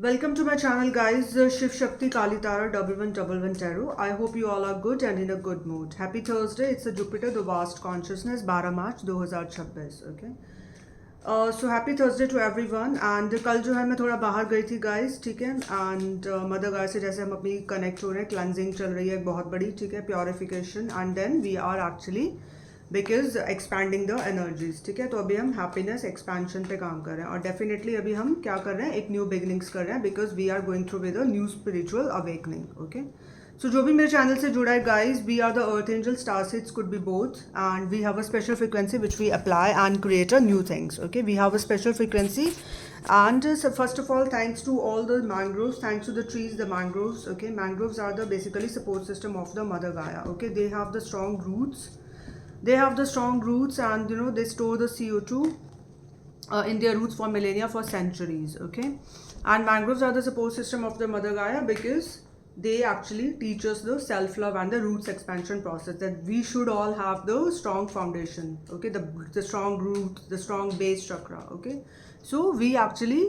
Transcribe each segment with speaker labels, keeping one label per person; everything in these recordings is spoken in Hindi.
Speaker 1: Welcome to my channel guys, Shiv Shakti Kali Tara 1111 Tarot. I hope you all are good and in a good mood. Happy Thursday, it's a Jupiter, the vast consciousness, 12 March 2026, okay? So happy Thursday to everyone and कल जो है मैं थोड़ा बाहर गई थी guys, ठीक है? And मदर गाय से जैसे हम अपनी connect हो रहे हैं, cleansing चल रही है बहुत बड़ी, ठीक है? Purification and then we are actually because expanding the energies, ठीक है? तो अभी हम हैप्पीनेस एक्सपेंशन पे काम कर रहे हैं और डेफिनेटली अभी हम क्या कर रहे हैं, एक न्यू बिगनिंग्स कर रहे हैं because we are going through with a new spiritual awakening, okay? So जो भी मेरे चैनल से जुड़ा है guys, we are the earth angel, star seeds could be both and we have a special frequency which we apply and create a new things, okay? We have a special frequency and first of all, thanks to all the mangroves, thanks to the trees, the mangroves, okay? Mangroves are the basically support system of the mother Gaia, okay? They have the strong roots. They have the strong roots and they store the CO2 in their roots for millennia, for centuries, okay? And mangroves are the support system of the mother Gaia because they actually teach us the self-love and the roots expansion process, that we should all have the strong foundation, okay? The strong root, the strong base chakra, okay? So we actually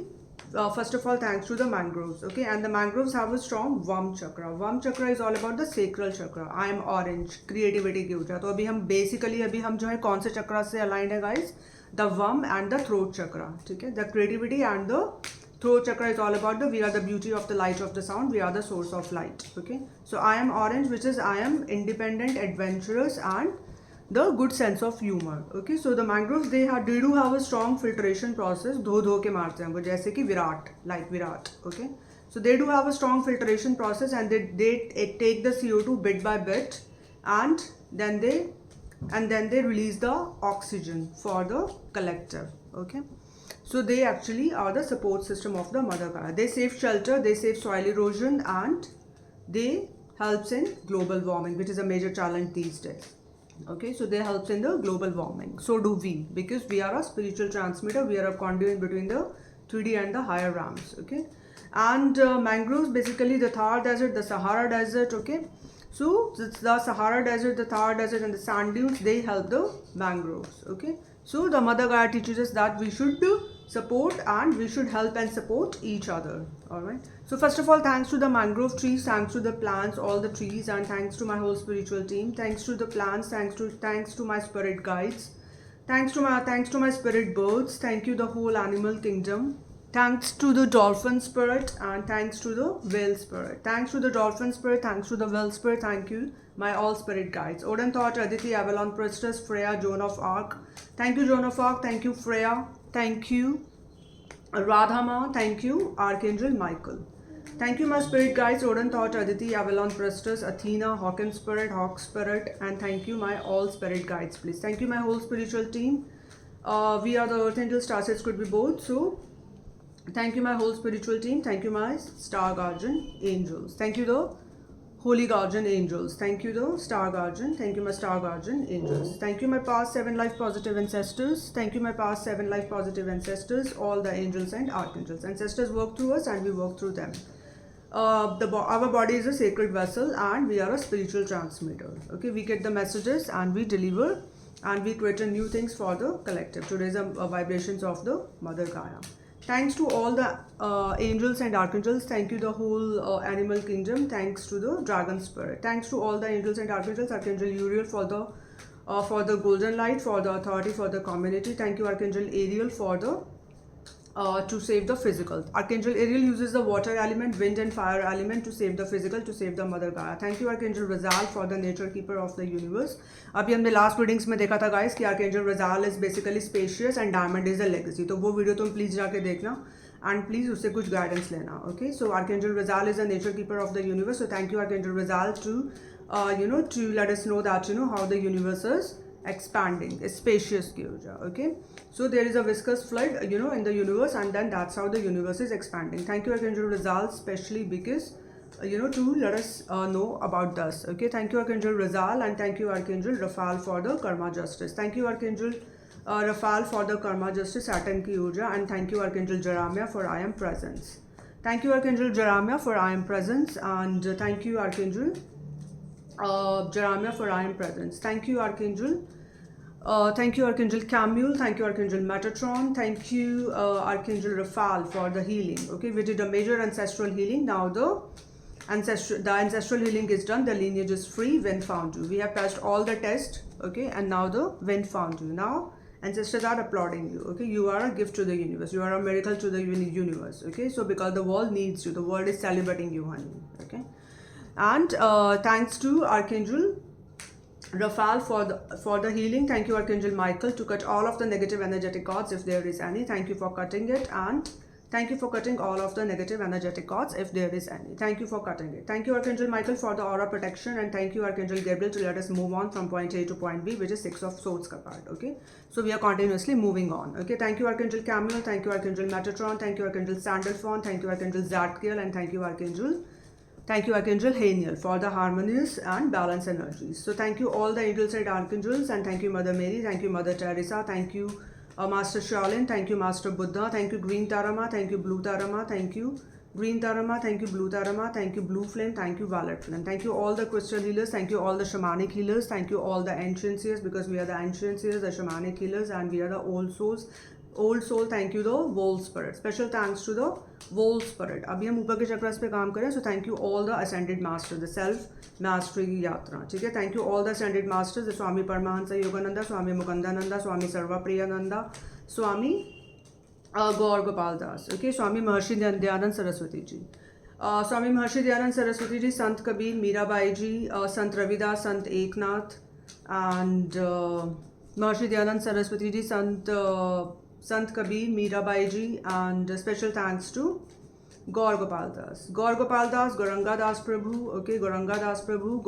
Speaker 1: first of all, thanks to the mangroves, okay? And the mangroves have a strong Vam chakra. Vam chakra is all about the sacral chakra. I am orange, creativity की ऊर्जा. तो अभी हम basically अभी हम जो है कौन से चक्रा से aligned है guys? The Vam and the throat chakra, ठीक है? The creativity and the throat chakra is all about we are the beauty of the light of the sound. We are the source of light, okay? So I am orange, which is I am independent, adventurous, and the good sense of humor, okay? So the mangroves, they do have a strong filtration process. धो के मारते हैं वो, जैसे कि Virat, like Virat, okay? So they do have a strong filtration process and they take the CO2 bit by bit and then they release the oxygen for the collective, okay? So they actually are the support system of the mother Gaia. They save shelter, they save soil erosion, and they helps in global warming, which is a major challenge these days. Okay, so they helps in the global warming. So do we, because we are a spiritual transmitter. We are a conduit between the 3D and the higher realms, okay? And mangroves, basically the Thar desert, the Sahara desert, okay? So the Sahara desert, the Thar desert, and the sand dunes, they help the mangroves, okay? So the mother Gaia teaches us that we should support and we should help and support each other, all right? So first of all, thanks to the mangrove trees, thanks to the plants, all the trees, and thanks to my whole spiritual team, thanks to the plants, thanks to my spirit guides, thanks to my spirit birds, thank you the whole animal kingdom, thanks to the dolphin spirit, and thanks to the whale spirit. Thanks to the dolphin spirit, thanks to the whale spirit, thank you my all spirit guides. Odin Thought, Aditi, Avalon Priestess, Freya, Joan of Arc. Thank you Joan of Arc, thank you Freya, thank you Radhama, thank you Archangel Michael. Thank you my spirit guides, Odin Thought, Aditi, Avalon Priestess, Athena, Hawken Spirit, Hawk Spirit, and thank you my all spirit guides, please. Thank you my whole spiritual team. We are the Earth Angel, Star Sets could be both. So thank you my whole spiritual team. Thank you my star guardian angels. Thank you the holy guardian angels. Thank you the star guardian. Thank you my star guardian angels. Thank you my past 7 life positive ancestors. Thank you my past 7 life positive ancestors. All the angels and archangels. Ancestors work through us and we work through them. Our body is a sacred vessel and we are a spiritual transmitter, okay? We get the messages and we deliver and we create new things for the collective to raise the vibrations of the mother Gaia. Thanks to all the angels and archangels. Thank you the whole animal kingdom. Thanks to the dragon spirit. Thanks to all the angels and archangels. Archangel Uriel for the golden light, for the authority, for the community. Thank you Archangel Ariel for the to save the physical. Archangel Ariel uses the water element, wind and fire element to save the physical, to save the mother Gaia. Thank you Archangel Razal for the nature keeper of the universe. अभी हमने लास्ट रीडिंग्स में देखा था गाइस कि Archangel Razal is basically spacious and diamond is a legacy. तो वो वीडियो तुम प्लीज जाके देखना and please उससे कुछ गाइडेंस लेना, okay? So Archangel Razal is a nature keeper of the universe. So thank you Archangel Razal to to let us know that how the universe is expanding, is spacious की ऊर्जा, okay? So there is a viscous flood in the universe and then that's how the universe is expanding. Thank you Archangel Razal, especially because to let us know about this, okay? Thank you Archangel Razal and thank you Archangel Raphael for the karma justice. Thank you Archangel Raphael for the karma justice, Saturn ki urja, and thank you Archangel Jeremiah for I am presence. Thank you Archangel Jeremiah for I am presence, and thank you Archangel Jeremiah for I am presence. Thank you Archangel Thank you, Archangel Camille. Thank you, Archangel Metatron. Thank you, Archangel Raphael, for the healing. Okay, we did a major ancestral healing. Now the ancestral healing is done. The lineage is free. Wind found you. We have passed all the tests. Okay, and now the wind found you. Now ancestors are applauding you. Okay, you are a gift to the universe. You are a miracle to the universe. Okay, so because the world needs you, the world is celebrating you, honey. Okay, and thanks to Archangel Raphael for the healing. Thank you, Archangel Michael, to cut all of the negative energetic cords if there is any. Thank you for cutting it, and thank you for cutting all of the negative energetic cords if there is any. Thank you for cutting it. Thank you, Archangel Michael, for the aura protection, and thank you, Archangel Gabriel, to let us move on from point A to point B, which is Six of Swords card. Okay, so we are continuously moving on. Okay, thank you, Archangel Camille. Thank you, Archangel Metatron. Thank you, Archangel Sandalphon. Thank you, Archangel Zadkiel, and thank you, Archangel Haniel, for the harmonious and balanced energies. So thank you all the angels and archangels, and thank you Mother Mary, thank you Mother Teresa, thank you Master Shaolin, thank you Master Buddha, thank you Green Tarama, thank you Blue Tarama, thank you Green Tarama, thank you Blue Tarama, thank you Blue Flame, thank you Violet Flame, thank you all the crystal healers, thank you all the shamanic healers, thank you all the ancient seers, because we are the ancient seers, the shamanic healers, and we are the old souls. Old soul. Thank you the whole spirit. Special thanks to the whole spirit. अभी हम ऊपर के चक्रस पे काम करें. So thank you all the ascended master, the self mastery की यात्रा. ठीक है. Thank you all the ascended masters, Swami Paramahansa Yogananda, Swami Mukundananda, Swami Sarvapriyananda, Swami Gaur Gopal Das. Okay. Swami Maharshi Dayanand Saraswati ji, Swami Maharshi Dayanand Saraswati ji, Sant Kabir, Mirabai ji, Sant Ravidas, Sant Eknath, and Maharshi Dayanand Saraswati ji, Sant Kabir, Mirabai ji, and special thanks to Gaur Gopal Das, Gauranga Das Prabhu, okay, Gauranga Das Prabhu,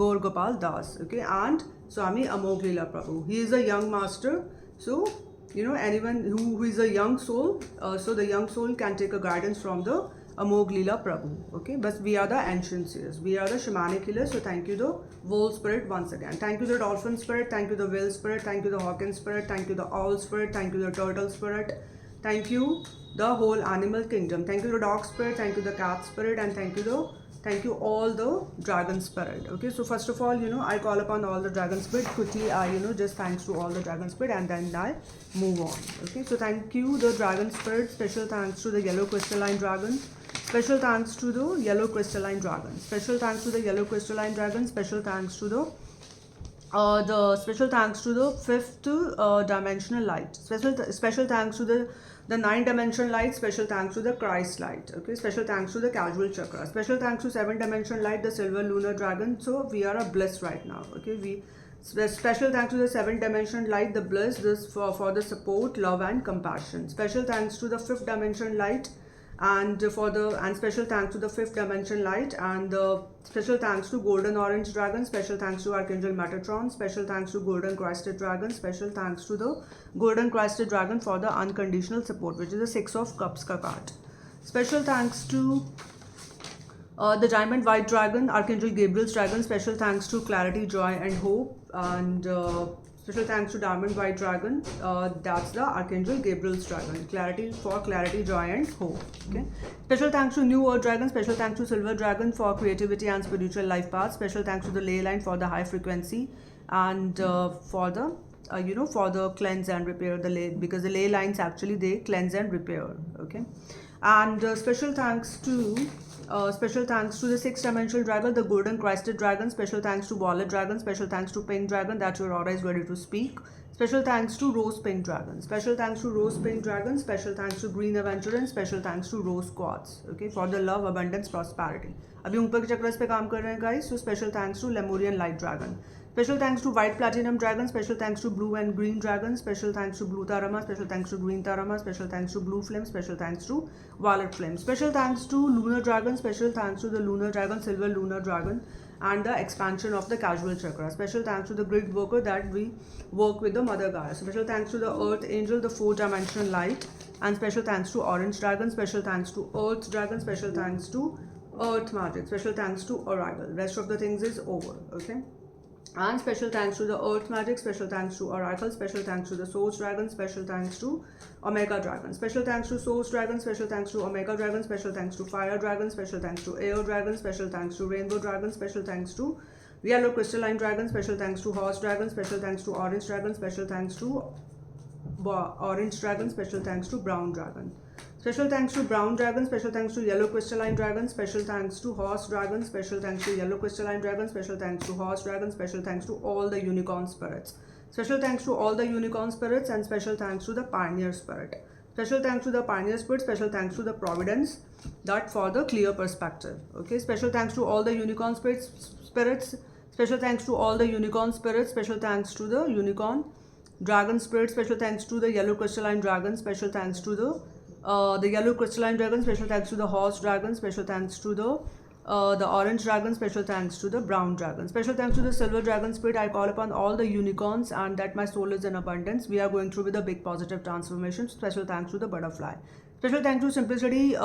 Speaker 1: Gaur Gopal Das, okay, and Swami Amog Leela Prabhu. He is a young master, so you know anyone who is a young soul, so the young soul can take a guidance from the Amog Leela Prabhu, okay. But we are the ancient seers, we are the shamanic healers. So thank you the Vole Spirit once again. Thank you the Dolphin Spirit, thank you the Whale Spirit, thank you the Hawkin Spirit, thank you the Owl Spirit, thank you the Turtle Spirit, thank you the whole animal kingdom, thank you the Dog Spirit, thank you the Cat Spirit, and thank you all the Dragon Spirit. Okay, so first of all, you know, I call upon all the Dragon Spirit. Quickly I, you know, just thanks to all the Dragon Spirit, and then I move on. Okay, so thank you the Dragon Spirit. Special thanks to the Yellow Crystalline Dragon. Special thanks to the Yellow Crystalline Dragon. Special thanks to the Yellow Crystalline Dragon. Special thanks to the special thanks to the fifth dimensional light. Special thanks to the nine dimensional light. Special thanks to the Christ light. Okay. Special thanks to the casual chakra. Special thanks to seven dimensional light, the silver lunar dragon. So we are a bliss right now. Okay. Special thanks to the seven dimensional light, the bliss, this for the support, love, and compassion. Special thanks to the fifth dimensional light, and special thanks to the fifth dimension light, and special thanks to golden orange dragon. Special thanks to Archangel Metatron. Special thanks to golden crested dragon. Special thanks to the golden crested dragon for the unconditional support, which is the Six of Cups ka card. Special thanks to the diamond white dragon, Archangel Gabriel's dragon. Special thanks to clarity, joy, and hope, and special thanks to diamond white dragon. That's the Archangel Gabriel's dragon. Clarity, joy, and hope. Okay. Special thanks to new earth dragon. Special thanks to silver dragon for creativity and spiritual life path. Special thanks to the ley line for the high frequency, and for the for the cleanse and repair the ley, because the ley lines actually they cleanse and repair. Okay. And special thanks to the sixth dimensional dragon, the golden crested dragon. Special thanks to violet dragon. Special thanks to pink dragon, that your aura is ready to speak. Special thanks to rose pink dragon. Special thanks to rose pink dragon. Special thanks to green aventurine. Special thanks to rose quartz, okay, for the love, abundance, prosperity. अभी ऊपर के चक्रस पे काम कर रहे हैं guys. So special thanks to Lemurian light dragon. Special thanks to white platinum dragon. Special thanks to blue and green dragon. Special thanks to blue tarama. Special thanks to green tarama. Special thanks to blue flame. Special thanks to violet flame. Special thanks to lunar dragon. Special thanks to the lunar dragon, silver lunar dragon, and the expansion of the casual chakra. Special thanks to the grid worker that we work with the Mother Gaia. Special thanks to the earth angel, the four dimensional light, and special thanks to orange dragon. Special thanks to earth dragon. Special thanks to earth magic. Special thanks to oracle. Rest of the things is over. Okay. And special thanks to the earth magic. Special thanks to oracle. Special thanks to the source dragon. Special thanks to omega dragon. Special thanks to source dragon. Special thanks to omega dragon. Special thanks to fire dragon. Special thanks to air dragon. Special thanks to rainbow dragon. Special thanks to Yellow crystalline dragon, special thanks to horse dragon, special thanks to orange dragon, special thanks to orange dragon, special thanks to brown dragon. Special thanks to brown dragon, special thanks to yellow crystalline dragon, special thanks to horse dragon, special thanks to yellow crystalline dragon, special thanks to horse dragon, special thanks to all the unicorn spirits. Special thanks to all the unicorn spirits and special thanks to the pioneer spirit. Special thanks to the pioneer spirit, special thanks to the providence that for the clear perspective. Okay, special thanks to all the unicorn spirits, special thanks to all the unicorn spirits, special thanks to the unicorn dragon spirit, special thanks to the yellow crystalline dragon, special thanks to the yellow crystalline dragon, special thanks to the horse dragon, special thanks to the orange dragon, special thanks to the brown dragon, special thanks to the silver dragon spirit. I call upon all the unicorns and that my soul is in abundance. We are going through with a big positive transformation. Special thanks to the butterfly. Special thanks to Simplicity,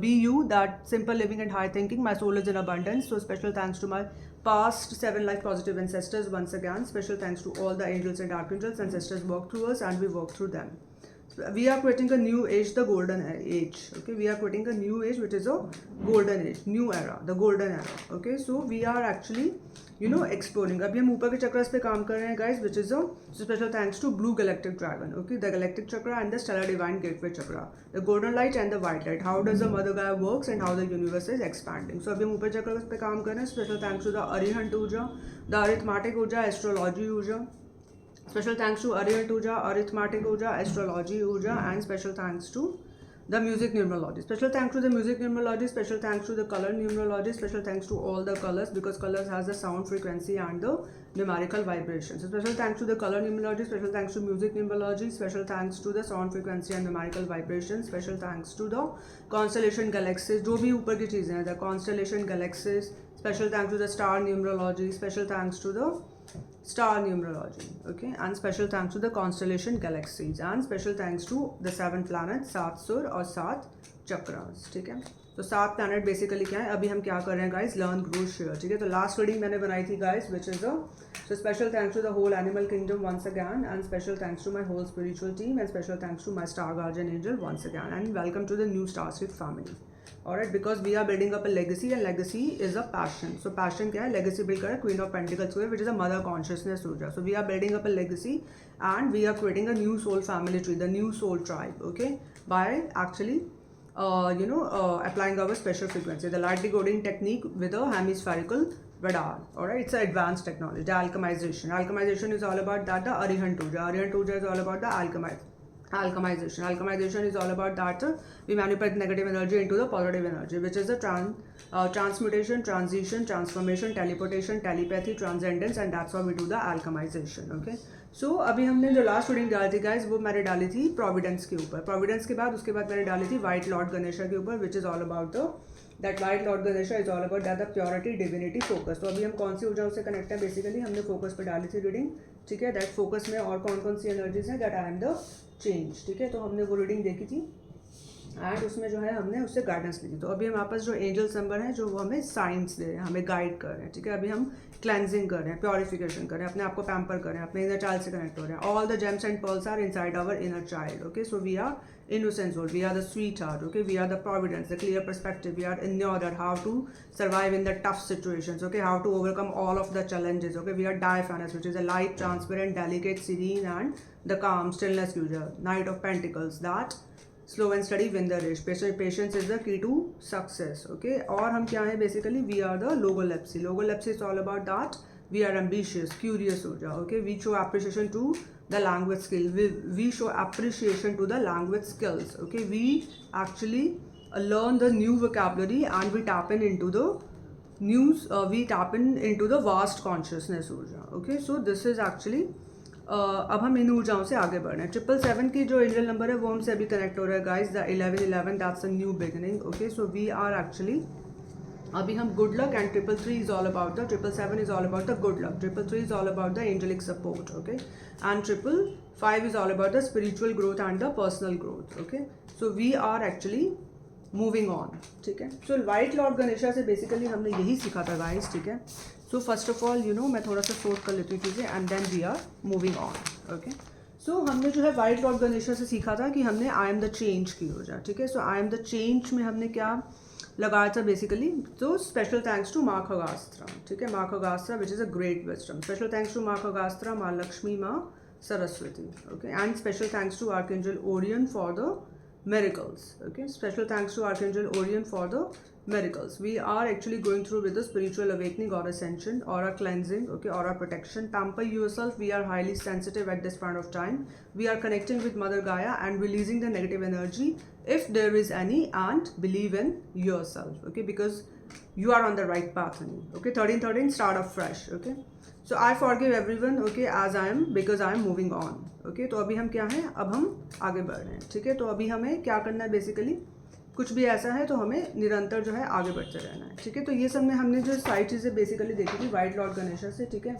Speaker 1: be you, that simple living and high thinking. My soul is in abundance. So special thanks to my past 7 life positive ancestors once again. Special thanks to all the angels and archangels. Ancestors work through us and we work through them. We are creating a new age, the golden age. Okay, we are creating a new age, which is a golden age, new era, the golden era. Okay, so we are actually, exploring. अभी हम ऊपर के चक्रास पे काम कर रहे हैं, guys, which is a special thanks to blue galactic dragon. Okay, the galactic chakra and the stellar divine gateway chakra, the golden light and the white light. How does the mother Gaia works and how the universe is expanding. So अभी हम ऊपर चक्रास पे काम कर रहे हैं. Special thanks to the Arihant Urja, the arithmetic Urja, astrology Urja. Special thanks to Arihant Urja, arithmetic Urja, astrology Urja, and special thanks to the music numerology. Special thanks to the music numerology, special thanks to the color numerology, special thanks to all the colors because colors has the sound frequency and the numerical vibration. So special thanks to the color numerology, special thanks to music numerology, special thanks to the sound frequency and numerical vibration, special thanks to the constellation galaxies, जो भी ऊपर की चीजें हैं, the constellation galaxies, special thanks to the star numerology, special thanks to the star numerology, okay, and special thanks to the constellation galaxies and special thanks to the 7 planets, 7 sur और 7 chakras. ठीक है, तो 7 planet basically क्या है, अभी हम क्या कर रहे हैं guys, learn, grow, share. ठीक है, तो last reading मैंने बनाई थी guys, which is a so special thanks to the whole animal kingdom once again and special thanks to my whole spiritual team and special thanks to my star guardian angel once again and welcome to the new Starseed family. Alright, because we are building up a legacy and legacy is a passion. So passion क्या है, legacy build कर Queen of Pentacles हुए, which is a mother consciousness ऊर्जा. So we are building up a legacy and we are creating a new soul family tree, the new soul tribe, okay, by actually applying our special frequency, the light decoding technique with a hemispherical radar. Alright, it's an advanced technology. The alchemization is all about that. The Arihant Urja is all about the alchemization is all about that we manipulate negative energy into the positive energy, which is the transmutation, transition, transformation, teleportation, telepathy, transcendence, and that's how we do the alchemization. Okay, so अभी हमने जो लास्ट रीडिंग डाली थी guys, वो मैंने डाली थी प्रोविडेंस के ऊपर. प्रोविडेंस के बाद उसके बाद मैंने डाली थी व्हाइट लॉर्ड गणेशा के ऊपर, which is all about the that white Lord Ganesha is all about that the purity, divinity, focus. तो अभी हम कौन सी ऊर्जाओं से कनेक्ट है, बेसिकली हमने फोकस पे डाली थी रीडिंग. ठीक है, दैट फोकस में और कौन कौन सी एनर्जीज हैं, that I am the change. ठीक है, तो हमने वो रीडिंग देखी थी एंड उसमें जो है हमने उससे गाइडेंस ली थी. तो अभी हमारे पास जो एंजल्स नंबर हैं, जो वो हमें साइंस दे रहे हैं, हमें गाइड कर रहे हैं. ठीक है, अभी हम क्लेंजिंग कर रहे हैं, प्योरिफिकेशन कर रहे हैं, अपने आप को पैम्पर कर रहे हैं, अपने इनर चाइल्ड से कनेक्ट हो रहे हैं. All the gems and pearls are inside our inner child. Okay, so we are innocent soul, we are the sweetheart. Okay, we are the providence, the clear perspective. We are inured at how to survive in the tough situations. Okay, how to overcome all of the challenges. Okay, we are diaphanous, which is a light, transparent, delicate, serene, and the calm stillness user. Knight of Pentacles, that slow and steady win the race. Patience is the key to success. Okay, और हम क्या हैं, basically we are the logolepsy. Logolepsy is all about that we are ambitious, curious ऊर्जा. Okay, we show appreciation to the language skill. We show appreciation to the language skills. Okay, we actually learn the new vocabulary and we tap in into the into the vast consciousness ऊर्जा. Okay, so this is actually अब हम इन ऊर्जाओं से आगे बढ़ रहे हैं. 777 की जो एंजल नंबर है वो हमसे अभी कनेक्ट हो रहा है guys. The 1111 that's a new beginning. Okay, so we are actually अभी हम good luck and 333 is all about the 777 is all about the good luck. 333 is all about the angelic support. Okay, and 555 is all about the spiritual growth and the personal growth. Okay, so we are actually moving on. ठीक है, सो व्हाइट लॉर्ड गणेशा से बेसिकली हमने यही सीखा था गाइस. ठीक है, सो फर्स्ट ऑफ ऑल मैं थोड़ा सा सोच कर लेती हूँ चीज़ें and then we are moving on. Okay, so हमने जो है व्हाइट लॉर्ड गणेशा से सीखा था कि हमने आई एम द चेंज की ऊर्जा. ठीक है, सो आई एम द चेंज में हमने क्या लगाया था बेसिकली. तो स्पेशल थैंक्स टू माँ खगास्त्रा. ठीक है, माँ Khagastra which is a great wisdom. Special thanks to माँ खगास्त्रा, माँ लक्ष्मी, माँ Saraswati. Okay, and special thanks to Archangel Orion for the miracles. Okay, special thanks to Archangel Orion for the miracles. We are actually going through with a spiritual awakening or ascension or a cleansing, okay, or a protection. Pamper yourself. We are highly sensitive at this point of time. We are connecting with Mother Gaia and releasing the negative energy if there is any, and believe in yourself. Okay, because you are on the right path, honey. Okay, 13 start off fresh. Okay, so I forgive everyone, okay, as I am, because I am moving on. Okay, तो अभी हम क्या हैं, अब हम आगे बढ़ रहे हैं. ठीक है, तो अभी हमें क्या करना है बेसिकली, कुछ भी ऐसा है तो हमें निरंतर जो है आगे बढ़ते रहना है. ठीक है, तो ये सब में हमने जो सारी चीज़ें बेसिकली देखी थी वाइट लॉर्ड गणेशा से. ठीक है,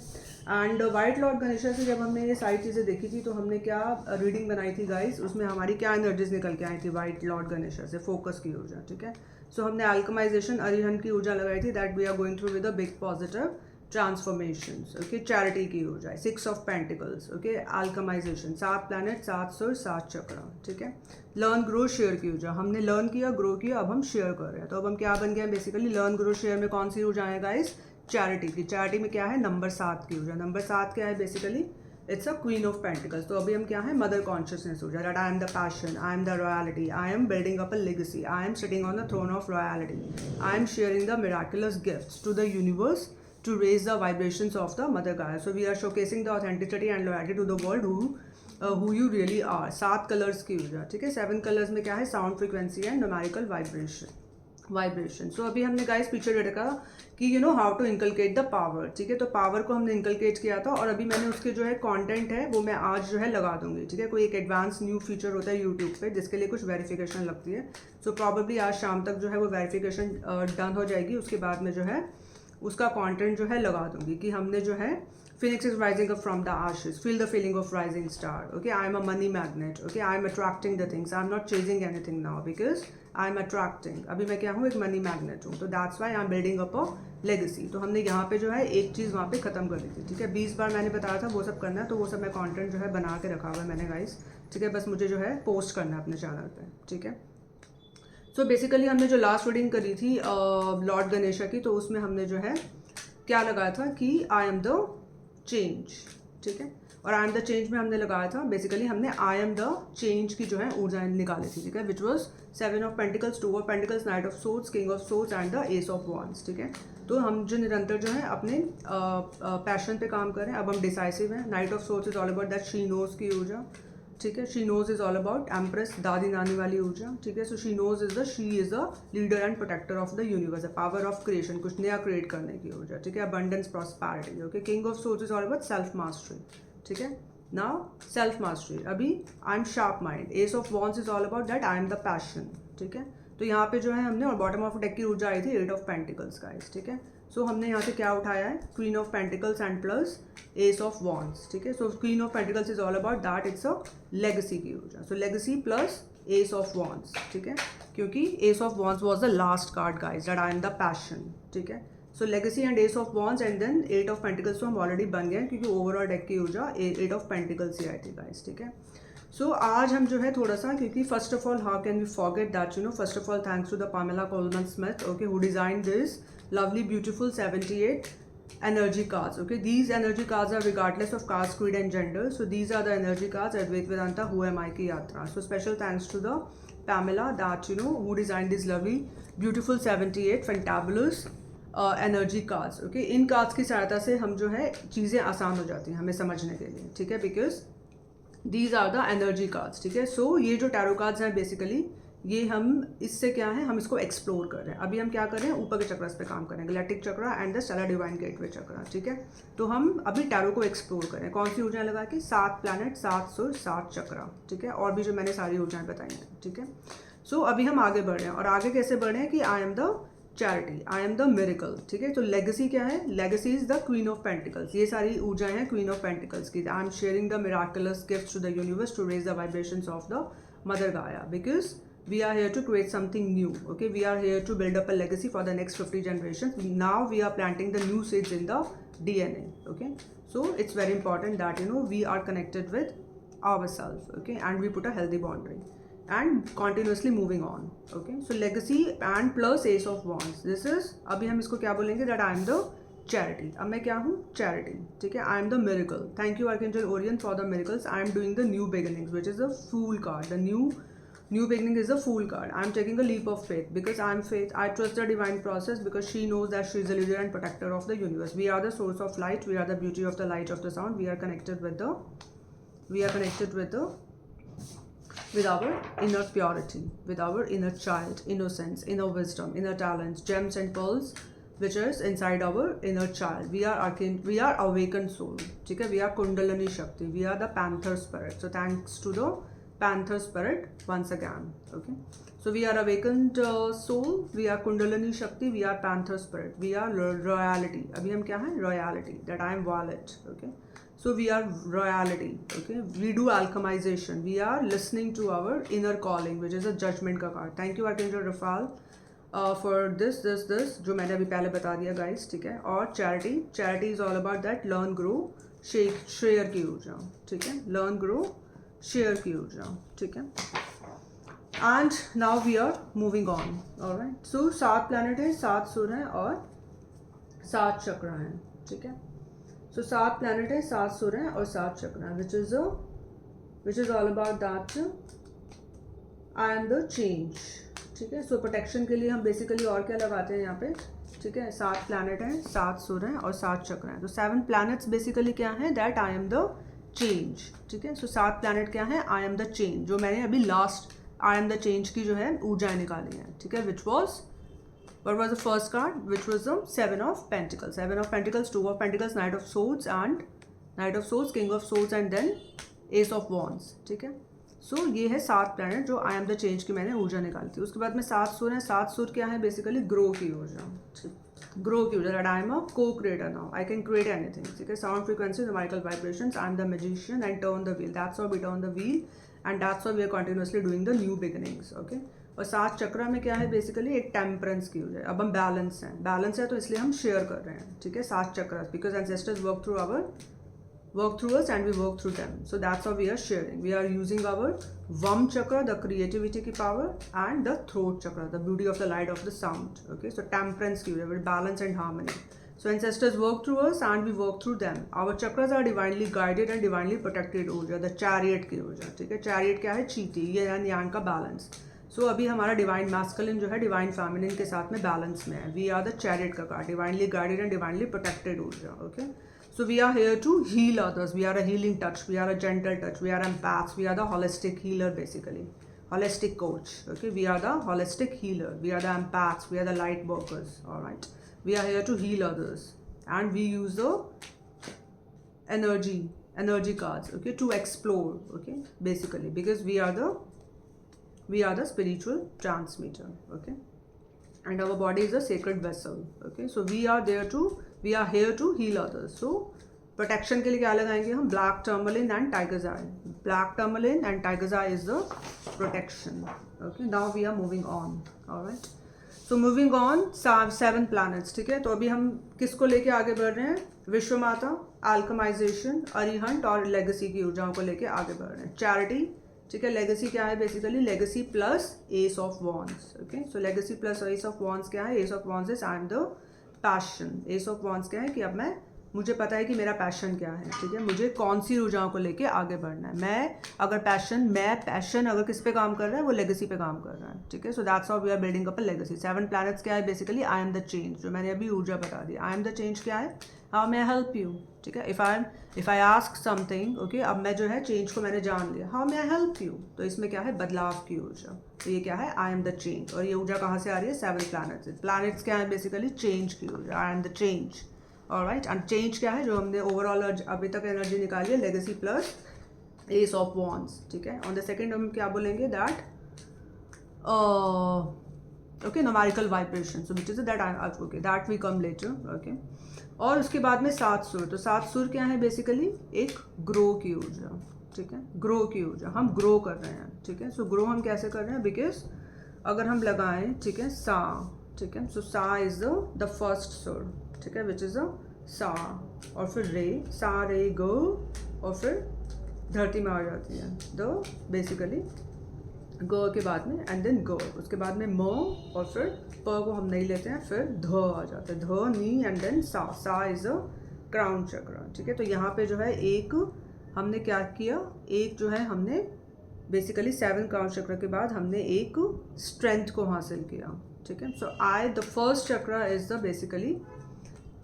Speaker 1: एंड वाइट लॉर्ड गणेशा से जब हमने ये सारी चीज़ें देखी थी तो हमने क्या रीडिंग बनाई थी गाइस, उसमें हमारी क्या एनर्जीज निकल के आई थी वाइट लॉर्ड गणेशा से, फोकस की ऊर्जा. ठीक है, सो हमने अल्कमाइजेशन अरिहंत की ऊर्जा लगाई थी, that we are going through with a big positive transformations. Okay, charity की ऊर्जा, 6 of pentacles. Okay, alchemization, 7 planet, 7 सुर, 7 चक्र. ठीक है, लर्न ग्रो शेयर की ऊर्जा, हमने लर्न किया, ग्रो किया, अब हम शेयर कर रहे हैं. तो अब हम क्या बन गए हैं बेसिकली, लर्न ग्रो शेयर में कौन सी ऊर्जा है गाइस, चैरिटी की. चैरिटी में क्या है, नंबर 7 की ऊर्जा. नंबर 7 क्या है basically, it's a queen of pentacles. तो अभी हम क्या है, मदर कॉन्शियसनेस ऊर्जा, that I am the passion, I am the royalty, I am building up a legacy, I am sitting on the throne of royalty, I am sharing the miraculous gifts to the universe to raise the vibrations of the Mother Gaia. So we are showcasing the authenticity and loyalty to the world who you really are. 7 colours की ऊर्जा. ठीक है, 7 कलर्स में क्या है, sound frequency and numerical vibration. So अभी हमने गाइस पीछे देखा कि you know how to inculcate the power. ठीक है, तो पावर को हमने इनकलकेट किया था और अभी मैंने उसके जो है कंटेंट है वो मैं आज जो है लगा दूंगी. ठीक है, कोई एक एडवांस न्यू फीचर होता है यूट्यूब पे जिसके लिए कुछ वेरिफिकेशन लगती है. सो प्रॉबेबली आज शाम तक जो है वो वेरिफिकेशन डन हो जाएगी. उसके बाद में जो है उसका कंटेंट जो है लगा दूंगी कि हमने जो है Phoenix is rising up from the ashes. Feel the feeling of rising star. Okay, I am a money magnet. Okay, I am attracting the things. I am not chasing anything now because I am attracting. अभी मैं क्या हूँ, एक मनी मैग्नेट हूँ. तो that's why I am building up a legacy. तो हमने यहाँ पे जो है एक चीज़ वहाँ पे ख़त्म कर दी थी. ठीक है, 20 बार मैंने बताया था वो सब करना है, तो वो सब मैं कंटेंट जो है बना के रखा हुआ है मैंने गाइस. ठीक है, बस मुझे जो है पोस्ट करना है अपने चैनल पे. ठीक है, सो बेसिकली हमने जो लास्ट रीडिंग करी थी लॉर्ड गणेशा की, तो उसमें हमने जो है क्या लगाया था कि आई एम द चेंज. ठीक है, और आई एम द चेंज में हमने लगाया था बेसिकली, हमने आई एम द चेंज की जो है ऊर्जा निकाली थी. ठीक है, which was 7 of pentacles, 2 of pentacles, night of swords, king of swords and the S of wands. ठीक है, तो हम जो निरंतर जो है अपने पैशन पे काम कर रहे हैं. अब हम डिसाइसिव हैं. Knight of swords is all about that she knows की ऊर्जा. ठीक है, she knows is all about empress, दादी नानी वाली ऊर्जा. ठीक है, so she knows is the, she is a leader and protector of the universe, a power of creation, कुछ नया क्रिएट करने की ऊर्जा. ठीक है, abundance, prosperity. Okay, king of source is all about self mastery. ठीक है, नाउ सेल्फ मास्टरी. अभी आई am sharp mind. S of wands is all about that I am the passion. ठीक है, तो यहाँ पे जो है हमने, और बॉटम ऑफ डेक की ऊर्जा आई थी 8 ऑफ पेंटिकल्स गाइस. ठीक है, सो हमने यहाँ से क्या उठाया है, queen of pentacles and plus ace of wands. ठीक है, so queen of pentacles is all about that it's a legacy की ऊर्जा. So legacy plus ace of wands. ठीक है, क्योंकि ace of wands was the last card guys, that I am the passion. ठीक है, so legacy and ace of wands and then 8 of pentacles. तो हम ऑलरेडी बन गए क्योंकि ओवरऑल डेक की ऊर्जा 8 ऑफ पेंटिकल्स ही आई थी गाइस. ठीक है, सो आज हम जो है थोड़ा सा, क्योंकि first of all how can we forget that, you know, first of all thanks to the Pamela Colman Smith, okay, who designed this lovely beautiful 78 energy cards. Okay, these energy cards are regardless of caste, creed and gender. So these are the energy cards, Advait Vedanta Who Am I ki yatra. So special thanks to the Pamela that, you know, who designed these lovely beautiful 78 fantabulous energy cards. ओके, इन कार्ड्स की सहायता से हम जो है चीज़ें आसान हो जाती हैं हमें समझने के लिए. ठीक है, because these are the energy cards. ठीक है, सो ये जो टैरो कार्ड्स हैं बेसिकली, ये हम इससे क्या है, हम इसको एक्सप्लोर कर रहे हैं. अभी हम क्या कर रहे हैं, ऊपर के चक्रस पे काम कर रहे हैं, galactic chakra and the stellar divine gateway chakra. ठीक है, तो हम अभी टैरो को एक्सप्लोर कर रहे हैं. कौन सी ऊर्जाएं लगा के, 7 प्लैनेट, 7 सुर, 7 चक्र. ठीक है, और भी जो मैंने सारी ऊर्जाएं बताई हैं. ठीक है, सो अभी हम आगे बढ़ रहे हैं, और आगे कैसे बढ़ रहे हैं कि I am the charity, I am the miracle. ठीक है, तो लेगेसी क्या है, legacy is the queen of pentacles. ये सारी ऊर्जाएं हैं क्वीन ऑफ पेंटिकल्स की. I am sharing the miraculous gifts to the universe to raise the vibrations of the mother Gaia, because we are here to create something new. Okay, we are here to build up a legacy for the next 50 generations. Now we are planting the new seeds in the DNA. Okay, so it's very important that, you know, we are connected with ourselves. Okay, and we put a healthy boundary. and continuously moving on. Okay, so legacy and plus ace of wands, this is, अभी हम इसको क्या बोलेंगे, that I am the charity. अब मैं क्या हूँ, charity. ठीक है, I am the miracle. Thank you Archangel Orion for the miracles. I am doing the new beginnings, which is the Fool card. The new beginning is the Fool card. I am taking a leap of faith because I am faith. I trust the divine process because she knows that she is the leader and protector of the universe. We are the source of light. We are the beauty of the light of the sound. We are connected with our inner purity, with our inner child, innocence, inner wisdom, inner talents, gems and pearls, which is inside our inner child. We are awakened soul. ठीक है, we are Kundalini Shakti. We are the panther spirit. So thanks to the panther spirit once again. Okay. So we are awakened soul. We are Kundalini Shakti. We are panther spirit. We are royalty. अभी हम क्या हैं? Royalty. That I am Violet. Okay. So we are royalty. Okay, we do alchemization. We are listening to our inner calling, which is a judgment का card. Thank you Archangel Raphael for this जो मैंने अभी पहले बता दिया guys. ठीक है, और charity is all about that learn grow share की ऊर्जा. ठीक है, learn grow share की ऊर्जा. ठीक है, and now we are moving on. Alright, so 7 planet है, 7 सूर्य हैं और 7 चक्र हैं. ठीक है, so 7 planet है, 7 सूर्य हैं और 7 चक्र हैं, which is all about that I am the change. ठीक है, so प्रोटेक्शन के लिए हम बेसिकली और क्या लगाते हैं यहाँ पे. ठीक है, 7 planet हैं, 7 सूर्य हैं और 7 चक्र हैं. तो 7 planets बेसिकली क्या है, that I am the change. ठीक है, so 7 planet क्या है, I am the change, जो मैंने अभी last I am the change की जो है ऊर्जाएं निकाली हैं. ठीक है, which was, what was the first card, which was the 7 of Pentacles. 7 of Pentacles, 2 of Pentacles, Knight of Swords, King of Swords, and then Ace of Wands. ठीक है, सो ये है 7 प्लैनेट जो आई एम द चेंज की मैंने ऊर्जा निकाली थी. उसके बाद में 7 सूर्य है. 7 सूर्य क्या है, बेसिकली ग्रो की ऊर्जा. ग्रो की ऊर्जा, that I am a co creator now, I can create anything. ठीक है, sound frequency, numerical vibrations, I am the magician and turn the wheel. That's how we turn the wheel and that's how we are continuously doing the new beginnings. Okay, और 7 चक्र में क्या है, बेसिकली एक टेम्परेंस की ऊर्जा. अब हम बैलेंस है तो इसलिए हम शेयर कर रहे हैं. ठीक है, 7 चक्र, because ancestors work through us and we work through them. So that's how we are sharing. We are using our Vam chakra, the creativity ki power, and the throat chakra, the beauty of the light of the sound. Okay, so temperance ki with balance and harmony. So ancestors work through us and we work through them. Our chakras are divinely guided and divinely protected ऊर्जा, the chariot की ऊर्जा. ठीक है, chariot क्या है, चीटी, ये यानी yang का balance. So अभी हमारा डिवाइन मैस्कुलिन जो है डिवाइन फेमिनिन के साथ में बैलेंस में है. वी आर द चैरियट का card, divinely guided and divinely protected ऊर्जा. Okay, so we are here to heal others. We are a healing touch, we are a gentle touch, we are empaths, we are the holistic healer, basically holistic coach. Okay, we are the holistic healer, we are the empaths, we are the light workers. All right, we are here to heal others and we use the energy cards, okay, to explore. Okay, basically because we are the spiritual transmitter. Okay, and our body is a sacred vessel. Okay, so we are here to heal others. So protection के लिए क्या लगाएंगे हम, black tourmaline and tiger's eye. Black tourmaline and tiger's eye is the protection. Okay, now we are moving on. All right, so moving on, 7 planets. ठीक है, तो अभी हम किसको लेके आगे बढ़ रहे हैं, विश्व माता, अल्केमाइजेशन, अरिहंट और लेगेसी की ऊर्जाओं को लेके आगे बढ़ रहे हैं. चैरिटी. ठीक है, लेगेसी क्या है, basically legacy plus ace of wands. Okay, so legacy plus ace of wands क्या है, S of wands is I am the passion. S of wands क्या है कि अब मुझे पता है कि मेरा पैशन क्या है. ठीक है, मुझे कौन सी ऊर्जाओं को लेके आगे बढ़ना है. मैं पैशन अगर किस पे काम कर रहा है, वो लेगेसी पे काम कर रहा है. ठीक है, so that's how we are building up a legacy. 7 planets क्या है, basically I am the change, जो मैंने अभी ऊर्जा बता दी. आई एम द चेंज क्या है, how may I help you. ठीक है, if I ask something, okay, अब मैं जो है चेंज को मैंने जान लिया, how may I help you, तो इसमें क्या है, बदलाव की ऊर्जा. तो ये क्या है, आई एम द चेंज. और ये ऊर्जा कहाँ से आ रही है, 7 प्लैनेट्स से. प्लैनेट्स क्या है, बेसिकली चेंज की ऊर्जा. आई am the change. Alright, and change क्या है, जो हमने ओवरऑल अभी तक एनर्जी निकाली है, legacy plus ace of wands. ठीक है, ऑन द सेकेंड हम क्या बोलेंगे, that okay, numerical vibration, so which is that okay, that we come later. Okay, और उसके बाद में 7 सुर. तो 7 सुर क्या है, बेसिकली एक ग्रो की ऊर्जा. ठीक है, ग्रो की ऊर्जा, हम ग्रो कर रहे हैं. ठीक है, सो ग्रो हम कैसे कर रहे हैं, बिकॉज अगर हम लगाएं, ठीक है, सा. ठीक है, सो सा इज द फर्स्ट सुर. ठीक है, विच इज अ सा, और फिर रे, सा रे गो, और फिर धरती में आ जाती है द बेसिकली ग के बाद में एंड देन ग, उसके बाद में म, और फिर प को हम नहीं लेते हैं, फिर ध आ जाता है, ध नी एंड देन सा, सा इज अ क्राउन चक्र, ठीक है। तो यहाँ पे जो है एक हमने क्या किया, एक जो है हमने बेसिकली 7 क्राउन चक्र के बाद हमने एक स्ट्रेंथ को हासिल किया, ठीक है। सो आई द फर्स्ट चक्र इज द बेसिकली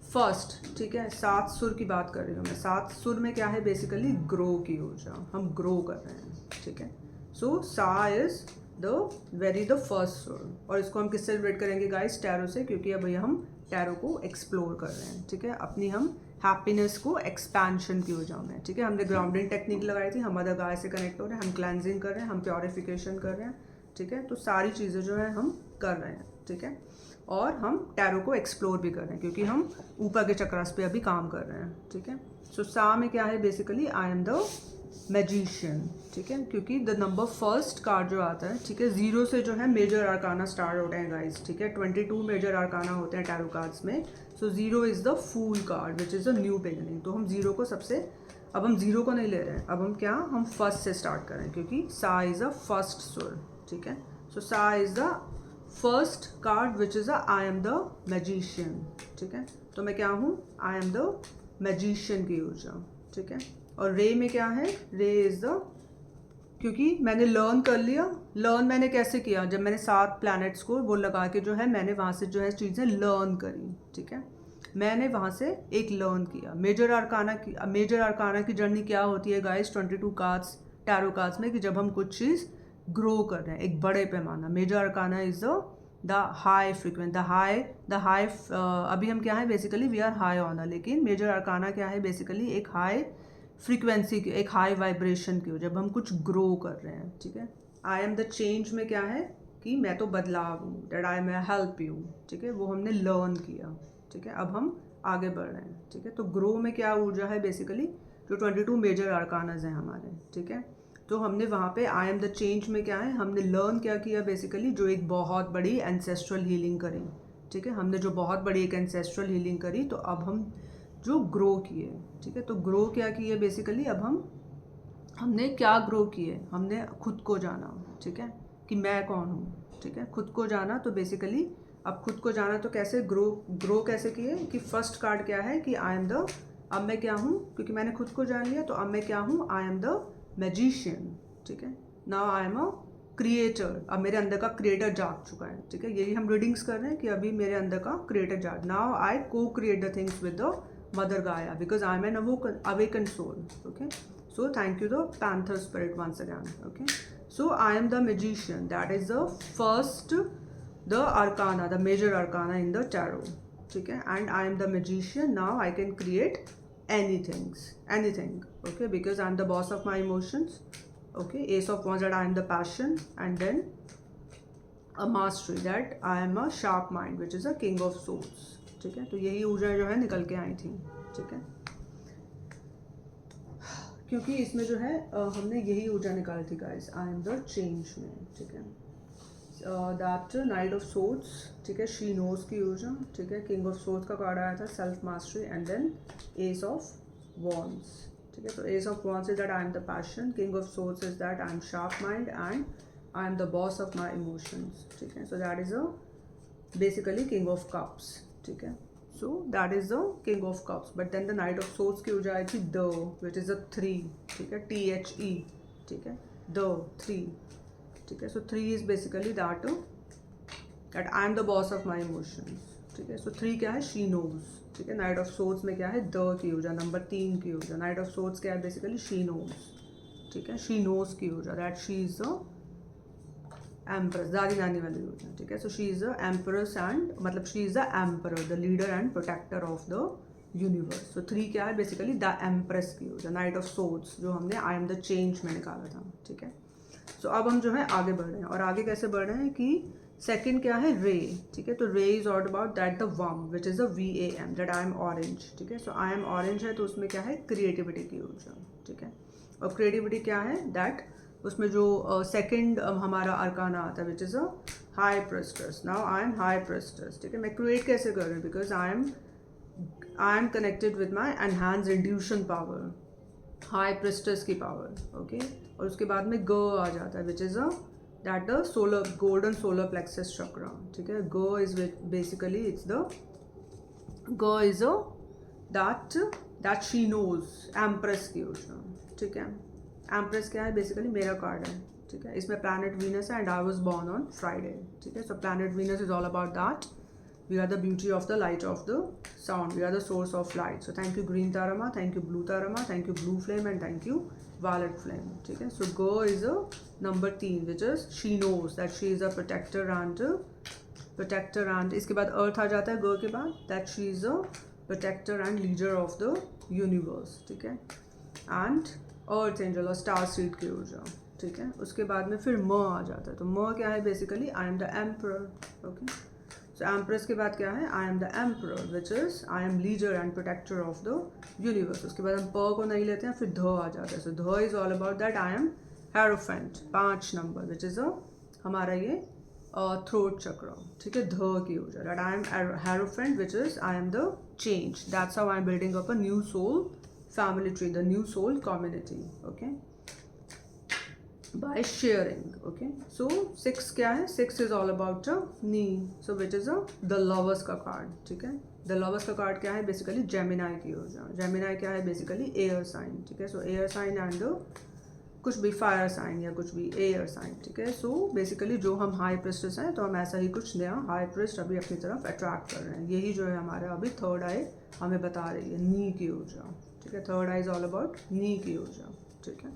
Speaker 1: फर्स्ट, ठीक है। 7 सुर की बात कर रही हूँ मैं, 7 सुर में क्या है बेसिकली ग्रो की ऊर्जा, हम ग्रो कर रहे हैं, ठीक है। सो सा इज द फर्स्ट सुर, और इसको हम किससे रिलेट करेंगे गाइस, टैरो से, क्योंकि अब ये हम टैरो को एक्सप्लोर कर रहे हैं, ठीक है, अपनी हम हैप्पीनेस को एक्सपेंशन की ऊर्जा में, ठीक है। हमने ग्राउंडिंग टेक्निक लगाई थी, हम मदर गाय से कनेक्ट हो रहे हैं, हम क्लेंजिंग कर रहे हैं, हम प्योरिफिकेशन कर रहे हैं, ठीक है। तो सारी चीज़ें जो है हम कर रहे हैं, ठीक है, और हम टैरो को एक्सप्लोर भी कर रहे हैं क्योंकि हम ऊपर के चक्रास पे अभी काम कर रहे हैं, ठीक है। सो सा में क्या है basically, I am the magician, ठीक है, क्योंकि द नंबर फर्स्ट कार्ड जो आता है, ठीक है, 0 से जो है मेजर आर्काना स्टार्ट होते हैं गाइस, ठीक है। 22 मेजर आर्काना होते हैं टैरो कार्ड्स में। So 0 is the fool card which is a new beginning. तो हम 0 को सबसे, अब हम 0 को नहीं ले रहे हैं, अब हम क्या, हम फर्स्ट से स्टार्ट करें क्योंकि सा इज़ अ फर्स्ट सुर, ठीक है। सो सा is the first card which is I am the magician, ठीक है। तो मैं क्या हूँ, आई एम द मैजिशियन की ऊर्जा, ठीक है। और रे में क्या है, रे इज़ द, क्योंकि मैंने लर्न कर लिया, लर्न मैंने कैसे किया, जब मैंने 7 प्लैनेट्स को वो लगा के जो है मैंने वहाँ से जो है चीज़ें लर्न करी, ठीक है। मैंने वहाँ से एक लर्न किया मेजर आर्काना की जर्नी क्या होती है गाइस 22 कार्ड्स टैरो कार्ड्स में, कि जब हम कुछ चीज़ ग्रो कर रहे हैं एक बड़े पैमाना। Major arcana is the high frequent, the high अभी हम क्या है basically we are high honour, लेकिन मेजर आर्काना क्या है बेसिकली एक हाई फ्रीक्वेंसी की, एक हाई वाइब्रेशन की हो, जब हम कुछ ग्रो कर रहे हैं, ठीक है। आई एम द चेंज में क्या है कि मैं तो बदलाव हूँ, that I may help you, ठीक है, वो हमने लर्न किया, ठीक है। अब हम आगे बढ़ रहे हैं, ठीक है। तो ग्रो में क्या ऊर्जा है बेसिकली, जो 22 मेजर आर्कानाज हैं हमारे, ठीक है। तो हमने वहाँ पे आई एम द चेंज में क्या है, हमने लर्न क्या किया बेसिकली, जो एक बहुत बड़ी एंसेस्ट्रल हीलिंग करी, ठीक है। हमने जो बहुत बड़ी एक एंसेस्ट्रल हीलिंग करी, तो अब हम जो ग्रो किए, ठीक है। तो ग्रो क्या किए बेसिकली, अब हमने क्या ग्रो किए, हमने खुद को जाना, ठीक है, कि मैं कौन हूँ, ठीक है, खुद को जाना। तो बेसिकली अब खुद को जाना तो कैसे ग्रो कैसे किए, कि फर्स्ट कार्ड क्या है कि आई एम द, अब मैं क्या हूँ, क्योंकि मैंने खुद को जान लिया, तो अब मैं क्या हूँ, आई एम द मैजिशियन, ठीक है। Now I am a creator, अब मेरे अंदर का क्रिएटर जाग चुका है, ठीक है। यही हम रीडिंग्स कर रहे हैं कि अभी मेरे अंदर का क्रिएटर जाग, नाउ आई को create the things with the Mother Gaia because I am an awakened soul. Okay, so thank you the Panther Spirit once again. Okay, so I am the magician. That is the first, the arcana, the major arcana in the tarot. Okay, and I am the magician. Now I can create anything. Okay, because I am the boss of my emotions. Okay, Ace of Wands, that I am the passion, and then a mastery, that I am a sharp mind, which is a king of swords. ठीक है। तो यही ऊर्जा जो है निकल के आई थी, ठीक है, क्योंकि इसमें जो है हमने यही ऊर्जा निकाली थी guys, I am the change में, ठीक है। दैट नाइट ऑफ सोर्ड्स, ठीक है, शी नोज की ऊर्जा, ठीक है। किंग ऑफ सोर्ड्स का कार्ड आया था, self mastery, and then ace of wands, ठीक है। तो ace of wands is that I am the passion, king of swords is that I am sharp mind, and I am the boss of my emotions, ठीक है। So that is a basically king of cups, ठीक है। So that is the king of cups, but then the night of swords की ऊर्जा आई थी द, विच इज अ 3, ठीक है, THE, ठीक है, द 3, ठीक है। सो 3 is basically that I am the boss of my emotions, ठीक है। सो 3 क्या है, शी नोज, ठीक है। नाइट ऑफ सोर्ड्स में क्या है, द की ऊर्जा, नंबर 3 की ऊर्जा। नाइट ऑफ सोर्ड्स क्या है बेसिकली, शी नोज, ठीक है, शी नोज की ऊर्जा, that she is the empress, दादी नानी वाली ऊर्जा, ठीक है। So she is the empress and, मतलब she is the empress, the leader and protector of the universe. So 3 क्या है बेसिकली, द एम्प्रेस की ऊर्जा। नाइट ऑफ सोर्ड्स जो हमने आई एम द चेंज में निकाला था, ठीक है। सो अब हम जो है आगे बढ़ रहे हैं, और आगे कैसे बढ़ रहे हैं कि सेकंड क्या है, रे, ठीक है। तो ray is all about that the वम, which is the VAM, that I am orange, ठीक है। सो आई एम ऑरेंज है, तो उसमें क्या है, क्रिएटिविटी की ऊर्जा, ठीक है। और क्रिएटिविटी क्या है, दैट उसमें जो सेकंड हमारा अरकाना आता है, which is a high priestess. Now I am high priestess, ठीक है। मैं क्रिएट कैसे कर रही हूँ, because I am connected with my enhance intuition power, high priestess की पावर, ओके। और उसके बाद में ग आ जाता है, which is a that the solar golden solar plexus chakra. ठीक है, Go is basically it's the Go is a that she knows, Empress की ऊर्जा. ठीक है, Empress क्या है, बेसिकली मेरा कार्ड है. ठीक है, इसमें प्लैनेट वीनस है and I was born on Friday. ठीक है, so planet Venus is all about that. We are the beauty of the light of the sound. We are the source of light. So thank you green Tarama, thank you blue Tarama, thank you blue flame and thank you violet flame. Okay, so Go is a number 3, which is she knows that she is a protector and इसके बाद earth आ जाता है Go के बाद, that she is a protector and leader of the universe. ठीक है, and earth angel और star seed की ऊर्जा. ठीक है, उसके बाद में फिर म आ जाता है. तो म क्या है, basically I am the emperor. Okay, so empress के बाद क्या है, I am the emperor which is I am leader and protector of the universe. उसके बाद हम प को नहीं लेते हैं, फिर ध आ जाता है. So the is all about that I am hierophant, 5 number, which is हमारा ये थ्रोट चक्र. ठीक है, ध की ऊर्जा, that I am hierophant which is I am the change. That's how I am building up a new soul family tree, the new soul community. Okay, by sharing. Okay, so 6 क्या है, 6 is all about knee, so which is the lovers का कार्ड. ठीक है, the lovers का कार्ड क्या है, बेसिकली जेमिनाई की ऊर्जा. जेमिनाई क्या है, बेसिकली एयर साइन. ठीक है, सो एयर साइन एंड कुछ भी फायर साइन या कुछ भी एयर साइन. ठीक है, सो बेसिकली जो हम हाई प्रिस्टेस हैं, तो हम ऐसा ही कुछ नया हाई प्रिस्ट अभी अपनी तरफ अट्रैक्ट कर रहे हैं. यही जो है हमारा अभी थर्ड आई हमें बता रही है, नी की ऊर्जा. ठीक है, third eye is all about नी की ऊर्जा. ठीक है,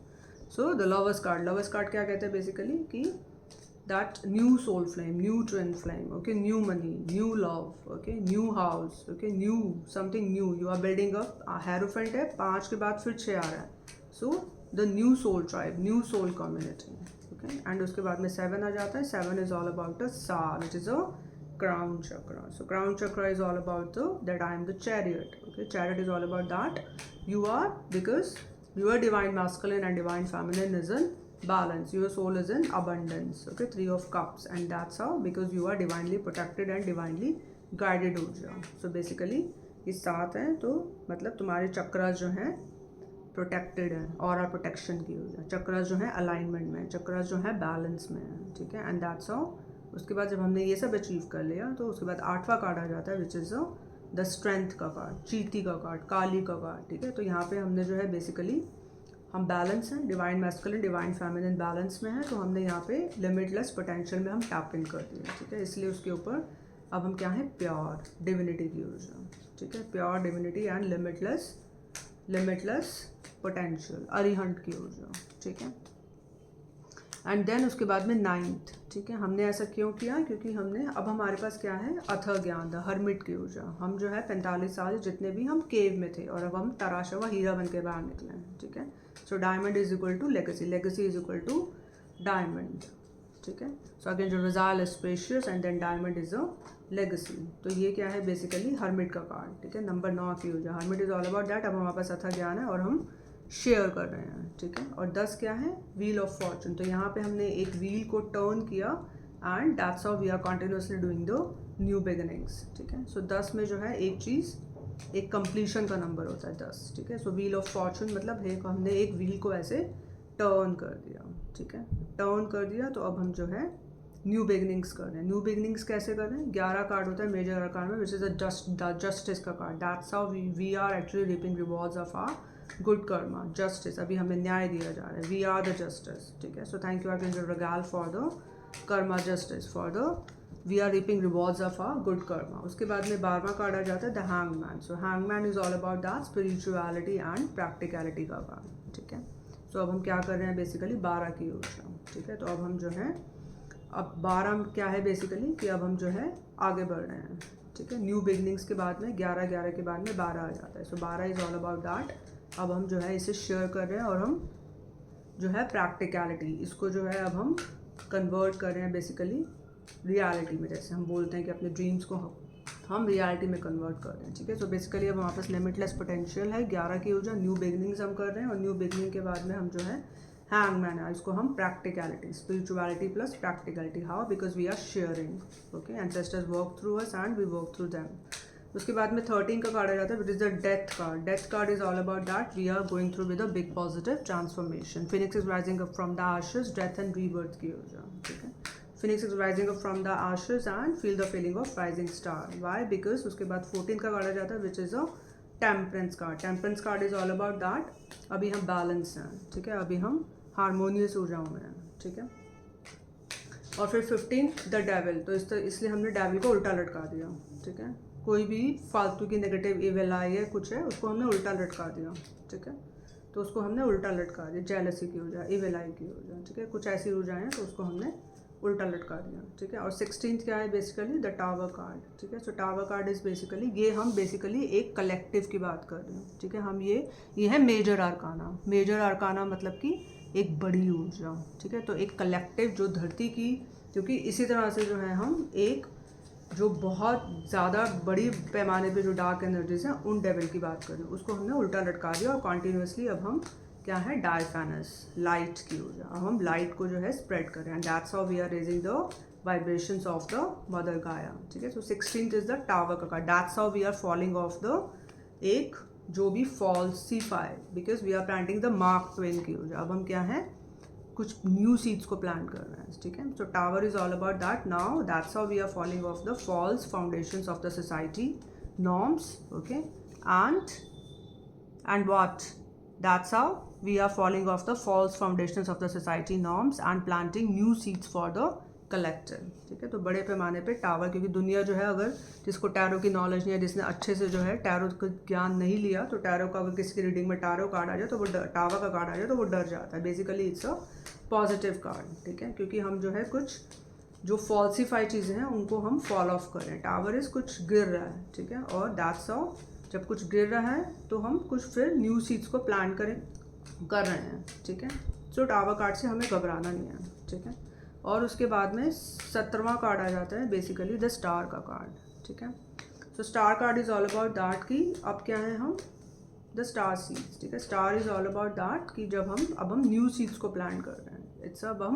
Speaker 1: सो द लवर्स कार्ड क्या कहते हैं, बेसिकली कि that new soul flame, new twin flame. Okay, new money, new love. Okay, new house. Okay, new something new you are building up. Hierophant है, 5 के बाद फिर 6 आ रहा है. So the new soul tribe, new soul community. Okay, and उसके बाद में 7 आ जाता है. 7 इज ऑल अबाउट द सा, which is a crown chakra. So crown chakra is all about that I am the chariot. Okay, chariot is all about that you are, because your divine masculine and divine feminine is in balance, your soul is in abundance. Okay, 3 of cups, and that's how, because you are divinely protected and divinely guided ऊर्जा. So basically ये 7 है, तो मतलब तुम्हारे चक्रास जो हैं प्रोटेक्टेड है, और प्रोटेक्शन की ऊर्जा. चक्रास जो है अलाइनमेंट में, चक्रास जो है बैलेंस में है. ठीक है, एंड दैट्स हाउ. उसके बाद जब हमने ये सब अचीव कर लिया, तो उसके बाद 8वां कार्ड आ जाता है, विच इज़ द स्ट्रेंथ का कार्ड, चीती का कार्ड, काली का कार्ड. ठीक है, तो यहाँ पे हमने जो है बेसिकली हम बैलेंस हैं, divine masculine divine feminine balance में है, तो हमने यहाँ पे लिमिटलेस पोटेंशियल में हम टैप इन कर दिया. ठीक है, इसलिए उसके ऊपर अब हम क्या है, प्योर डिविनिटी की ऊर्जा. ठीक है, pure divinity and limitless potential, Arihant की ऊर्जा. ठीक है, एंड देन उसके बाद में 9th. ठीक है, हमने ऐसा क्यों किया, क्योंकि हमने अब हमारे पास क्या है, अथर ज्ञान, द हर्मिट की ऊर्जा. हम जो है 45 साल जितने भी हम केव में थे, और अब हम तराशा हुआ हीरा बन के बाहर निकले हैं. ठीक है, so diamond is equal to legacy, legacy is equal to diamond. ठीक है, सो अगेन जो रिजाल spacious and then diamond is a legacy. तो ये क्या है, बेसिकली हर्मिट का कार्ड. ठीक है, नंबर 9 की ऊर्जा. Hermit is all about that अब हमारे पास अथर ज्ञान है और हम शेयर कर रहे हैं. ठीक है, और 10 क्या है, व्हील ऑफ फॉर्चून. तो यहाँ पे हमने एक व्हील को टर्न किया, and that's how we are continuously doing the new beginnings. ठीक है, सो 10 में जो है एक चीज़, एक कंप्लीशन का नंबर होता है 10. ठीक है, सो व्हील ऑफ फॉर्चून मतलब है हमने एक व्हील को ऐसे टर्न कर दिया. ठीक है, टर्न कर दिया, तो अब हम जो है न्यू बिगिनिंग्स कर रहे हैं. न्यू बिगिनिंग्स कैसे कर रहे हैं, 11 कार्ड होता है मेजर कार्ड में, विच इज़ द जस्टिस का card. That's how we are actually reaping rewards of our good karma, justice. अभी हमें न्याय दिया जा रहा है, वी आर द जस्टिस. ठीक है, so thank you again regal for the karma justice, for the we are reaping rewards of our good karma. उसके बाद में 12वां कार्ड आ जाता है the hangman. So hangman is all about that spirituality and practicality का कार्ड. ठीक है, सो अब हम क्या कर रहे हैं, बेसिकली 12 की ऊर्जा. ठीक है, तो अब हम जो है, अब 12 क्या है बेसिकली कि अब हम जो है आगे बढ़ रहे हैं. ठीक है, न्यू बिगनिंग्स के बाद में 11 के बाद में 12 आ जाता है. सो 12 इज ऑल अबाउट दैट. अब हम जो है इसे शेयर कर रहे हैं, और हम जो है प्रैक्टिकलिटी, इसको जो है अब हम कन्वर्ट कर रहे हैं बेसिकली रियलिटी में. जैसे हम बोलते हैं कि अपने ड्रीम्स को हम रियलिटी में कन्वर्ट कर रहे हैं. ठीक है, सो बेसिकली अब हमारे पास लिमिटलेस पोटेंशियल है, 11 की ऊर्जा, न्यू बिगनिंग्स हम कर रहे हैं, और न्यू बिगनिंग के बाद में हम जो है हैंगमैन है, इसको हम practicality, spirituality plus practicality. How, because we are sharing. Okay, ancestors work through us and we work through them. उसके बाद में 13 का कार्ड आ जाता है which is the death card. Death card is all about that we are going through with a big positive transformation. Phoenix is rising up from the ashes, death and rebirth की ऊर्जा. ठीक है, phoenix is rising up from the ashes and feel the feeling of rising star. Why? Because उसके बाद 14 का कार्ड आ जाता है which is a temperance card. Temperance card is all about that अभी हम बैलेंस हैं. ठीक है, अभी हम हारमोनियस ऊर्जाओं में हैं. ठीक है, और फिर 15 द डेविल. तो इसलिए हमने डेविल को उल्टा लटका दिया. ठीक है, कोई भी फालतू की नेगेटिव इविल आई है कुछ है उसको हमने उल्टा लटका दिया. ठीक है, तो उसको हमने उल्टा लटका दिया. जेलसी की ऊर्जा, इविल आई की ऊर्जा. ठीक है, कुछ ऐसी ऊर्जाएं हैं तो उसको हमने उल्टा लटका दिया. ठीक है, और 16th क्या है बेसिकली द टावर कार्ड. ठीक है, so tower card is basically ये हम बेसिकली एक कलेक्टिव की बात कर रहे हैं. ठीक है, हम ये है मेजर आर्काना. मेजर आर्काना मतलब कि एक बड़ी ऊर्जा. ठीक है, तो एक कलेक्टिव जो धरती की, क्योंकि इसी तरह से जो है हम एक जो बहुत ज़्यादा बड़ी पैमाने पे जो डार्क एनर्जीज हैं उन डेविल की बात कर रहे हैं, उसको हमने उल्टा लटका दिया. और कॉन्टीन्यूसली अब हम क्या है डायफेनस लाइट की ऊर्जा. अब हम लाइट को जो है स्प्रेड कर रहे हैं. That's how we are raising the vibrations of the mother Gaia. ठीक है, so 16th is the tower का card. That's how we are falling off the एक जो भी falsify because we are planting the Mark Twain की ऊर्जा. अब हम क्या है कुछ न्यू सीड्स को प्लान कर रहे हैं. ठीक है, so tower is all about that. Now that's how we are falling off the false foundations of the society norms. Okay, and what that's how we are falling off the false foundations of the society norms and planting new seeds for the collective. ठीक है, तो बड़े पैमाने पे टावर, क्योंकि दुनिया जो है अगर जिसको टैरो की नॉलेज नहीं है, जिसने अच्छे से जो है टैरो का ज्ञान नहीं लिया, तो टैरो का अगर किसी की रीडिंग में टैरो कार्ड आ जाए तो वो टावर का कार्ड आ जाए तो वो डर जाता है. Basically it's a positive card. ठीक है, क्योंकि हम जो है कुछ जो फॉल्सीफाई चीज़ें हैं उनको हम फॉल ऑफ कर रहे हैं. टावर इज कुछ गिर रहा है. ठीक है, और दैट्स हाउ जब कुछ गिर रहा है तो हम कुछ फिर न्यू सीड्स को प्लान कर रहे हैं. ठीक है, सो टावर कार्ड से हमें घबराना नहीं है. ठीक है, और उसके बाद में 17वां कार्ड आ जाता है बेसिकली द स्टार का कार्ड. ठीक है, so star card is all about that कि अब क्या है हम द स्टार सीड्स. ठीक है, star is all about that कि जब अब हम न्यू सीड्स को प्लान कर रहे हैं. इट्स अब हम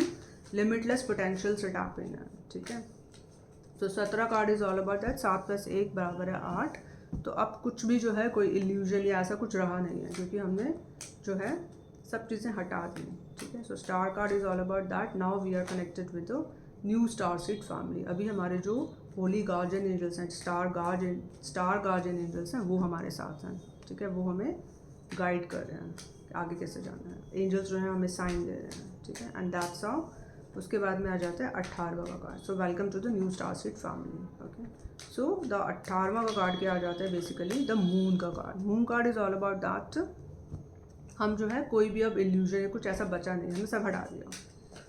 Speaker 1: लिमिटलेस पोटेंशियल से टैप इन है. ठीक है, तो 17 card is all about that 7 + 1 = 8. तो अब कुछ भी जो है कोई इल्यूजन या ऐसा कुछ रहा नहीं है क्योंकि हमने जो है सब चीज़ें हटा दी. ठीक है, so star card is all about that. Now we are connected with the new star seed family. अभी हमारे जो होली गार्जियन एंजल्स हैं, स्टार गार्जियन एंजल्स हैं, वो हमारे साथ हैं. ठीक है, वो हमें गाइड कर रहे हैं आगे कैसे जाना है. एंजल्स जो हैं हमें साइन दे रहे हैं. ठीक है, एंड दैट्स हाउ. उसके बाद में आ जाता है 18वां का card. So welcome to the new star seed family. Okay, so the 18वां का कार्ड क्या आ जाता है बेसिकली द मून का card. Moon card is all about that हम जो है कोई भी अब इल्यूजन या कुछ ऐसा बचा नहीं, हमने सब हटा दिया.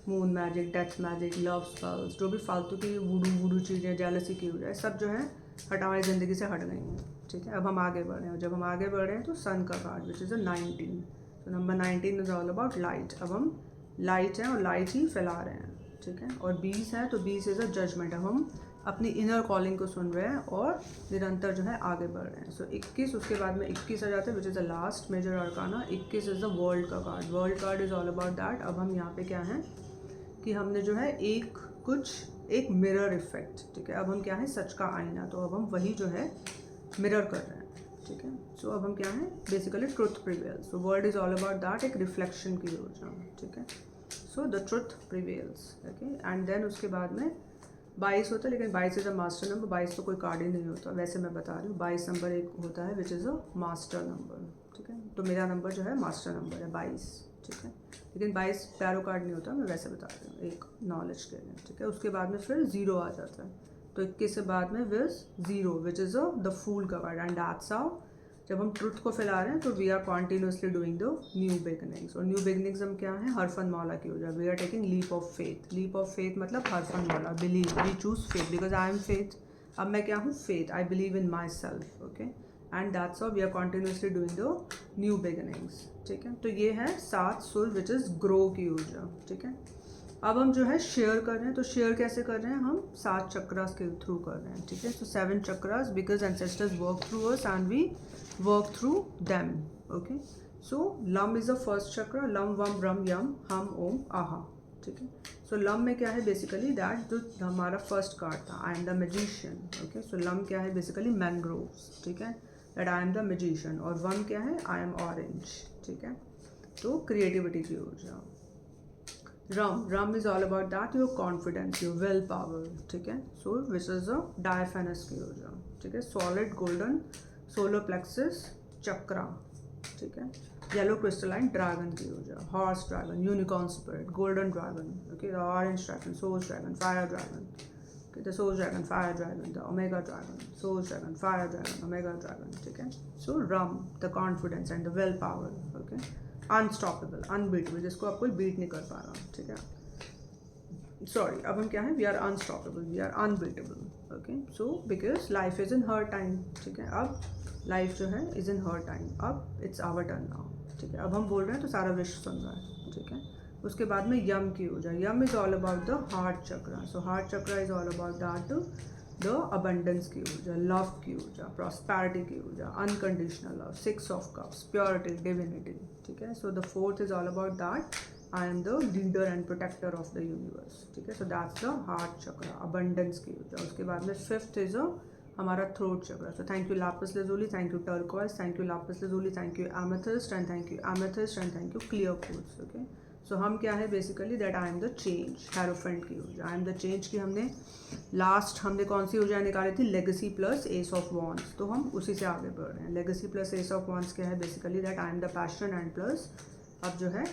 Speaker 1: Moon magic, death magic, love spells, जो भी फालतू की वुडू चीज़ें, जेलसी की वजह सब जो है हमारी ज़िंदगी से हट गई हैं. ठीक है, अब हम आगे बढ़ रहे हैं. जब हम आगे बढ़ रहे हैं तो सन का कार्ड विच इज़ अ 19. तो number 19 is all about light. अब हम लाइट हैं और लाइट ही फैला रहे हैं. ठीक है, और 20 है तो 20 इज़ अ जजमेंट. अब हम अपनी इनर कॉलिंग को सुन रहे हैं और निरंतर जो है आगे बढ़ रहे हैं. सो 21 उसके बाद में 21 आ जाता है which is the last major arcana. 21 is the world का card. World card is all about that. अब हम यहाँ पे क्या हैं कि हमने जो है एक मिरर इफेक्ट. ठीक है, अब हम क्या है सच का आईना. तो अब हम वही जो है मिरर कर रहे हैं. ठीक है, सो अब हम क्या हैं basically truth prevails. So world is all about that एक रिफ्लेक्शन की ऊर्जा. ठीक है, so the truth prevails. Okay, and then उसके बाद में 22 होता है, लेकिन 22 इज़ अ मास्टर नंबर. 22 तो कोई कार्ड ही नहीं होता. वैसे मैं बता रही हूँ 22 नंबर एक होता है which is a master number. ठीक है, तो मेरा नंबर जो है मास्टर नंबर है 22. ठीक है, लेकिन 22 टैरो कार्ड नहीं होता, मैं वैसे बता रही हूँ एक नॉलेज के लिए. ठीक है, उसके बाद में फिर 0 आ जाता है. तो 21 के बाद में विज 0 which is a the fool का कार्ड. एंड दैट्स हाउ जब हम ट्रुथ को फैला रहे हैं तो we are continuously doing the new beginnings. और न्यू बिगनिंग्स हम क्या है हरफन मौला की हो जाए. We are taking leap of faith. Leap of faith मतलब हरफन मौला, believe. We choose faith because I am faith. अब मैं क्या हूँ faith. I believe in my self. Okay, and that's how we are continuously doing the new beginnings. ठीक है, तो ये है 7 सुर विच इज़ ग्रो की ऊर्जा. ठीक है, अब हम जो है शेयर कर रहे हैं. तो शेयर कैसे कर रहे हैं हम 7 चक्रास के थ्रू कर रहे हैं. ठीक है, तो 7 chakras because ancestors work through us and we work through them. Okay, so लम इज़ द फर्स्ट चक्र. लम वम ब्रह्म यम हम ओम आहा. ठीक है, सो लम में क्या है बेसिकली दैट जो हमारा फर्स्ट कार्ड था, आई am the magician, okay. So lump क्या है बेसिकली मैंग्रोव्स, ठीक है, that I am the magician. और वन क्या है, आई एम ऑरेंज, ठीक है। तो क्रिएटिविटी की ऊर्जा। रम is all about that your confidence, your will power, ठीक है। सो विच इज अ डायफेनस की ऊर्जा, ठीक है। सॉलिड गोल्डन सोलर प्लेक्सिस चक्रा, ठीक है। येलो क्रिस्टलाइन ड्रैगन की ऊर्जा, horse dragon, unicorn spirit, golden dragon, okay, the orange dragon, source dragon, fire dragon, okay, the source dragon, fire dragon, the omega dragon, source dragon, fire dragon, omega dragon, ठीक है। So rum, the confidence and the willpower, okay, unstoppable, unbeatable, जिसको आप कोई बीट नहीं कर पा रहा, ठीक है। सॉरी, अब हम क्या है, we are unstoppable, we are unbeatable, okay. So because life is in हर टाइम, ठीक है। अब लाइफ जो है इज इन हर टाइम, अब इट्स आवर टर्न नाउ, ठीक है। अब हम बोल रहे हैं तो सारा विश्व सुन रहा है, ठीक है। उसके बाद में यम की ऊर्जा, यम is all about the heart chakra. So heart chakra is all about that the abundance की ऊर्जा, लव की ऊर्जा, प्रॉस्पेरिटी की ऊर्जा, unconditional love, 6 of cups, purity, divinity, ठीक है। So the fourth is all about that I am the leader and protector of the universe, ठीक है। So that's the heart chakra, abundance की ऊर्जा। उसके बाद में फिफ्थ इज हमारा throat chakra. So thank you lapis lazuli, thank you turquoise, thank you lapis lazuli, thank you amethyst and thank you amethyst and thank you clear quartz, okay. So हम क्या है basically that I am the change, hierophant की ऊर्जा, आई एम द चेंज की हमने लास्ट हमने कौन सी ऊर्जा निकाली थी, legacy plus ace of wands, तो हम उसी से आगे बढ़ रहे हैं। Legacy plus ace of wands क्या है basically that I am the passion and plus अब जो है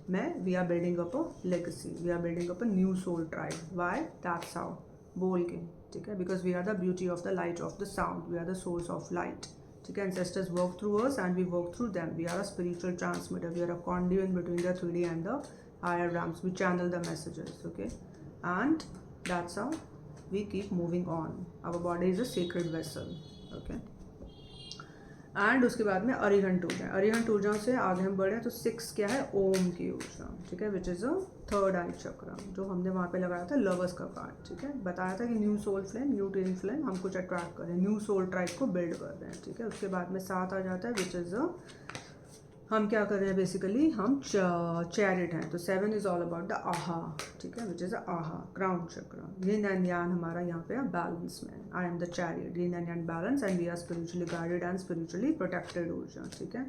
Speaker 1: मैं we are building up a legacy, we are building up a new soul tribe, why that's how, बोल के, ठीक है। Because we are the beauty of the light of the sound, we are the source of light, ठीक है। Ancestors work through us and we work through them. We are a spiritual transmitter. We are a conduit between the 3D and the higher realms. We channel the messages, okay, and that's how we keep moving on. Our body is a sacred vessel, okay. And उसके बाद में अरिहंत ऊर्जा, अरिहंत ऊर्जा से आगे हम बढ़े तो 6 क्या है, ओम की ऊर्जा, ठीक है, विच इज़ अ थर्ड आई चक्र, जो हमने वहाँ पे लगाया था लवर्स का कार्ड, ठीक है। बताया था कि new soul flame, new twin flame हम कुछ अट्रैक्ट करें, न्यू सोल ट्राइब को बिल्ड कर रहे हैं, ठीक है। उसके बाद में 7 आ जाता है विच इज़ हम क्या कर रहे हैं बेसिकली, हम चैरिट हैं, तो 7 इज ऑल अबाउट द आहा, ठीक है, विच इज़ आहा, क्राउन चक्र। यिन एंड यांग हमारा यहाँ पे बैलेंस में, I am the chariot, yin and yang balance and we are spiritually guided and spiritually protected ऊर्जा, ठीक है।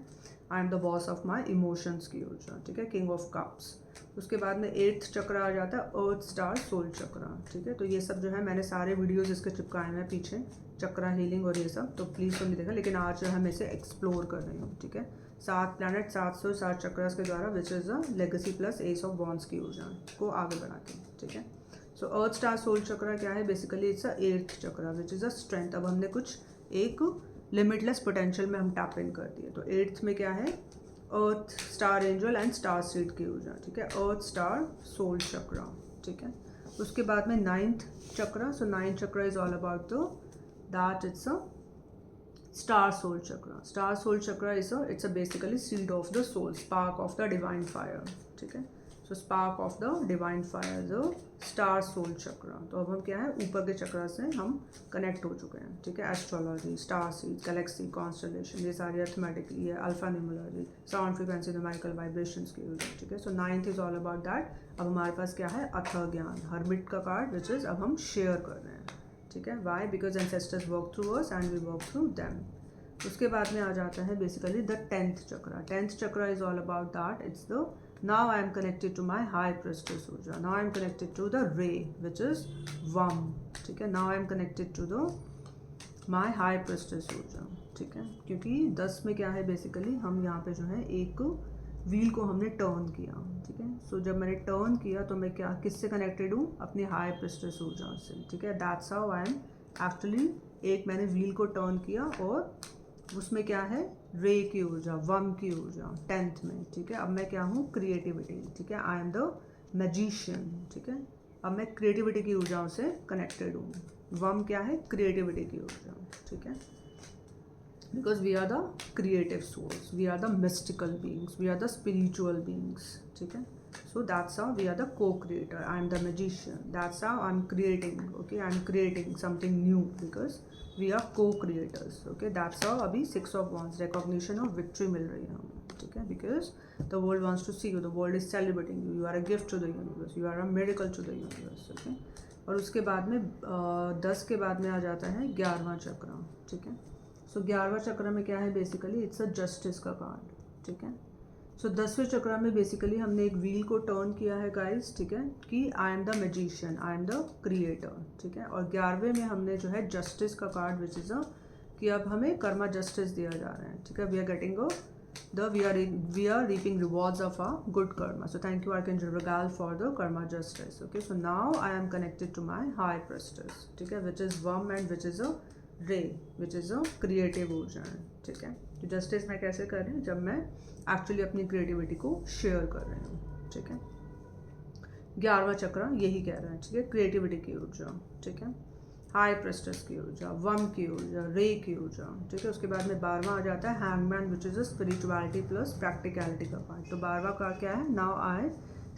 Speaker 1: I am the boss of my emotions की ऊर्जा, ठीक है, किंग ऑफ कप्स। उसके बाद में 8th चक्र आ जाता है अर्थ स्टार सोल चक्र, ठीक है। तो ये सब जो है मैंने सारे वीडियोज़ इसके चिपकाए हैं पीछे, चक्रा हीलिंग और ये सब, तो प्लीज़ तो नहीं देखा, लेकिन आज जो है मैं इसे एक्सप्लोर कर रही हूँ, ठीक है। 7 प्लैनेट 707 चक्रस के द्वारा विच is a legacy plus ace of bonds की ऊर्जा को आगे बढ़ाते हैं, ठीक है। सो अर्थ स्टार सोल चक्र क्या है बेसिकली, इट्स अ 8th चक्र विच इज़ अ स्ट्रेंथ। अब हमने कुछ एक लिमिटलेस पोटेंशियल में हम टैप इन कर दिए, तो 8th में क्या है, earth star angel and star seed की ऊर्जा, ठीक है, अर्थ स्टार सोल चक्र, ठीक है। उसके बाद में 9th चक्र, सो 9th चक्र is all about the that it's a star soul chakra. Star soul chakra is it's a basically seed of the soul, spark of the divine fire, ठीक है। So spark of the divine fire is a star soul chakra. तो अब हम क्या है, ऊपर के चक्रा से हम कनेक्ट हो चुके हैं, ठीक है। Astrology, star seed, Galaxy, constellation, ये सारी अर्थमेटिकली है, alpha numerology, sound frequency, numerical vibrations की यूज, ठीक है। सो 9th is all about that. अब हमारे पास क्या है, अथः ज्ञान, हर्मिट का कार्ड विच इज अब हम शेयर कर रहे हैं, ठीक है। Why, because ancestors work through us and we work through them. उसके बाद में आ जाता है basically the 10th chakra. 10th chakra is all about that, it's the now I am connected to my high priestess ऊर्जा, now I am connected to the ray which is वम, ठीक है। Now I am connected to the my high priestess ऊर्जा, ठीक है। क्योंकि 10 में क्या है बेसिकली, हम यहाँ पे जो है एक व्हील को हमने टर्न किया, ठीक है। सो जब मैंने टर्न किया तो मैं क्या किससे कनेक्टेड हूँ, अपनी हाई प्रेस्टिस ऊर्जा से, ठीक है। That's how I am actually, एक मैंने व्हील को टर्न किया और उसमें क्या है, रे की ऊर्जा, वम की ऊर्जा 10th में, ठीक है। अब मैं क्या हूँ, क्रिएटिविटी, ठीक है, आई एम द मैजिशियन, ठीक है। अब मैं क्रिएटिविटी की ऊर्जाओं से कनेक्टेड हूँ। वम क्या है, क्रिएटिविटी की ऊर्जा, ठीक है। because we are the creative souls, we are the mystical beings, we are the spiritual beings, ठीक है। So that's how we are the co-creator, I am the magician, that's how I'm creating, okay, I'm creating something new because we are co-creators, okay, that's how अभी 6 of wands recognition of victory मिल रही है हमें। ठीक है, because the world wants to see you, the world is celebrating you, you are a gift to the universe, you are a miracle to the universe. Okay, और उसके बाद में 10 के बाद में आ जाता है 11वां चक्र। ठीक है, सो 11वां चक्र में क्या है बेसिकली, इट्स अ जस्टिस का कार्ड। ठीक है, सो 10वें चक्र में बेसिकली हमने एक व्हील को टर्न किया है गाइस। ठीक है, कि I am the magician, I am the creator. ठीक है, और 11वें में हमने जो है जस्टिस का कार्ड विच इज़ अ कि अब हमें कर्मा जस्टिस दिया जा रहा है। ठीक है, we are getting we are reaping rewards of our good karma. So thank you Archangel Regal for the karma justice. Okay, so now I am connected to my high priestess, ठीक है, which is worm and which is a ray, which is a creative ऊर्जा। ठीक है, तो जस्टिस मैं कैसे कर रही हूँ, जब मैं एक्चुअली अपनी क्रिएटिविटी को शेयर कर रही हूँ। ठीक है, 11वां चक्र यही कह रहा है। ठीक है, क्रिएटिविटी की ऊर्जा। ठीक है, हाई प्रेस्टस की ऊर्जा, वम की ऊर्जा, रे की ऊर्जा। ठीक है, उसके बाद में 12वां आ जाता है hangman which is a spirituality plus practicality का पार्ट। तो 12वां का क्या है, now I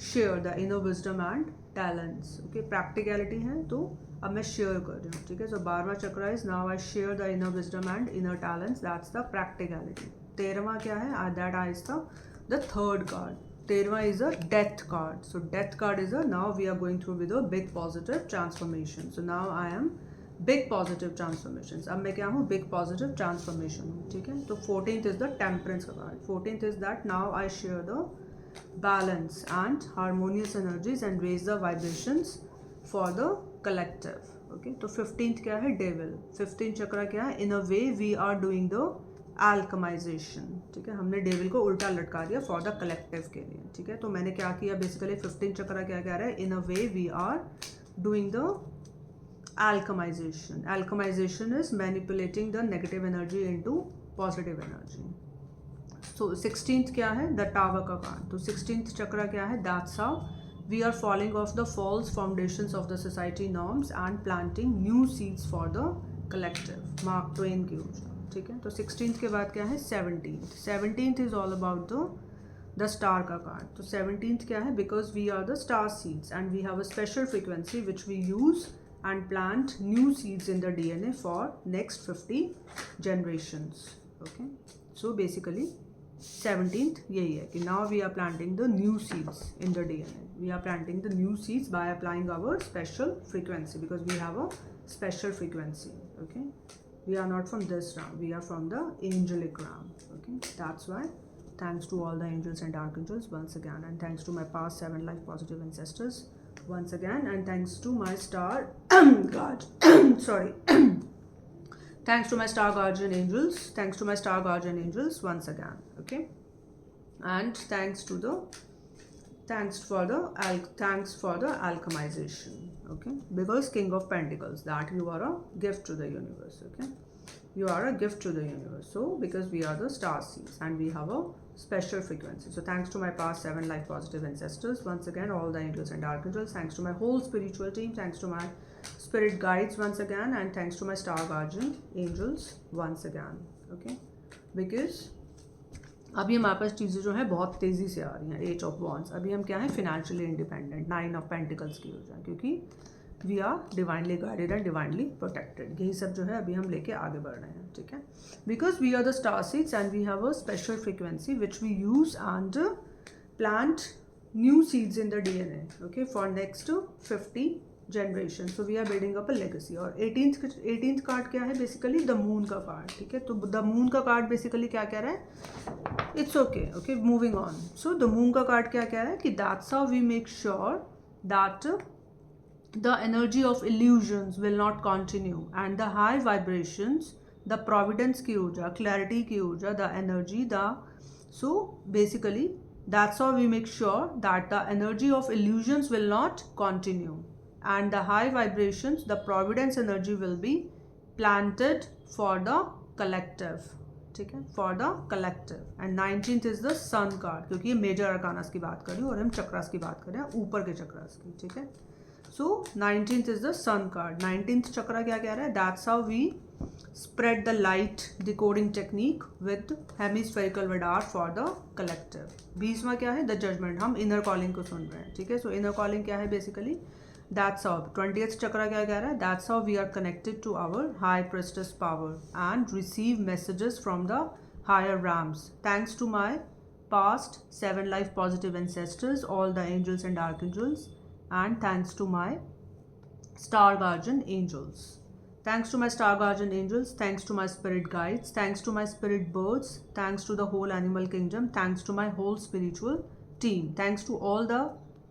Speaker 1: share the inner wisdom and talents. Okay, practicality है तो अब मैं शेयर कर रही हूँ। ठीक है, सो 12वां chakra is now I share the inner wisdom and inner talents, that's the practicality. 13वां क्या है, that I is the third card. 13वां is a death card. So death card is a now we are going through with a big positive transformation. So now I am big positive transformations. अब मैं क्या हूँ, big positive transformation हूँ। ठीक है, तो 14th is the temperance का card. 14th is that now I share the balance and harmonious energies and raise the vibrations for the collective. Okay, तो 15th क्या है, devil. 15th चक्र क्या है, in a way we are doing the अल्कमाइजेशन। ठीक है, हमने डेविल को उल्टा लटका दिया फॉर द कलेक्टिव के लिए। ठीक है, तो मैंने क्या किया बेसिकली, 15 चक्र क्या कह रहा है, in a way we are doing the alchemization. Alchemization is manipulating the negative energy into positive energy. So 16th क्या है, द टावर का कार्ड। तो 16th चक्र क्या है, that's how we are following of the false foundations of the society norms and planting new seeds for the collective. Mark Twain की ऊर्जा। ठीक है, तो 16th के बाद क्या है, 17th। 17th is all about the star का कार्ड। तो 17th क्या है, because we are the star seeds and we have a special frequency which we use and plant new seeds in the DNA for next 50 generations। ओके, सो बेसिकली 17th यही है कि now we are planting the new seeds in the DNA, we are planting the new seeds by applying our special frequency because we have a special frequency। okay, we are not from this realm, we are from the angelic realm। okay, that's why thanks to all the angels and archangels once again, and thanks to my past 7 life positive ancestors once again, and thanks to my star guard sorry thanks to my star guardian angels, thanks to my star guardian angels once again। okay, and thanks for the alchemization। okay, because King of Pentacles, that you are a gift to the universe। okay, you are a gift to the universe, so because we are the star seeds and we have a special frequency। so thanks to my past 7 life positive ancestors once again, all the angels and archangels, thanks to my whole spiritual team, thanks to my spirit guides once again, and thanks to my star guardian angels once again। okay, because अभी हमारे पास चीज़ें जो है बहुत तेज़ी से आ रही हैं। एज ऑफ वॉन्ड्स, अभी हम क्या है, फिनेंशियली इंडिपेंडेंट। 9 ऑफ पेंटिकल्स की ऊर्जा, क्योंकि we are divinely guided and divinely protected. यही सब जो है अभी हम लेके आगे बढ़ रहे हैं। ठीक है, because we are the star seeds and we have a special frequency which we use and plant new seeds in the DNA। Okay, for next 50 generation. So we are building up a legacy. और 18th कार्ड क्या है, बेसिकली द मून का कार्ड। ठीक है, तो द मून का कार्ड बेसिकली क्या कह रहा है, it's okay. Okay, moving on. So the moon का कार्ड क्या कह रहा है कि that's how we make sure that the energy of illusions will not continue and the high vibrations, the providence की ऊर्जा, क्लैरिटी की ऊर्जा, the energy, so basically that's how we make sure that the energy of illusions will not continue and the high vibrations, the providence energy will be planted for the collective। ठीक है, for the collective। and 19th is the sun card, क्योंकि ये मेजर अरकानास की बात कर रही हूँ और हम चक्रास की बात कर रहे हैं, ऊपर के चक्रास की। ठीक है, so 19th is the sun card। 19th चक्रा क्या कह रहा है, that's how we spread the light decoding technique with hemispherical radar for the collective। 20वां क्या है, the judgment, हम inner calling को सुन रहे हैं। ठीक है, so inner calling क्या है बेसिकली, that's how 20th चक्रा क्या कह रहा है, that's how we are connected to our high priestess power and receive messages from the higher realms thanks to my past, 7 life positive ancestors, all the angels and archangels, and thanks to my star guardian angels. Thanks to my star guardian angels, thanks to my spirit guides, thanks to my spirit birds, thanks to the whole animal kingdom, thanks to my whole spiritual team, thanks to all the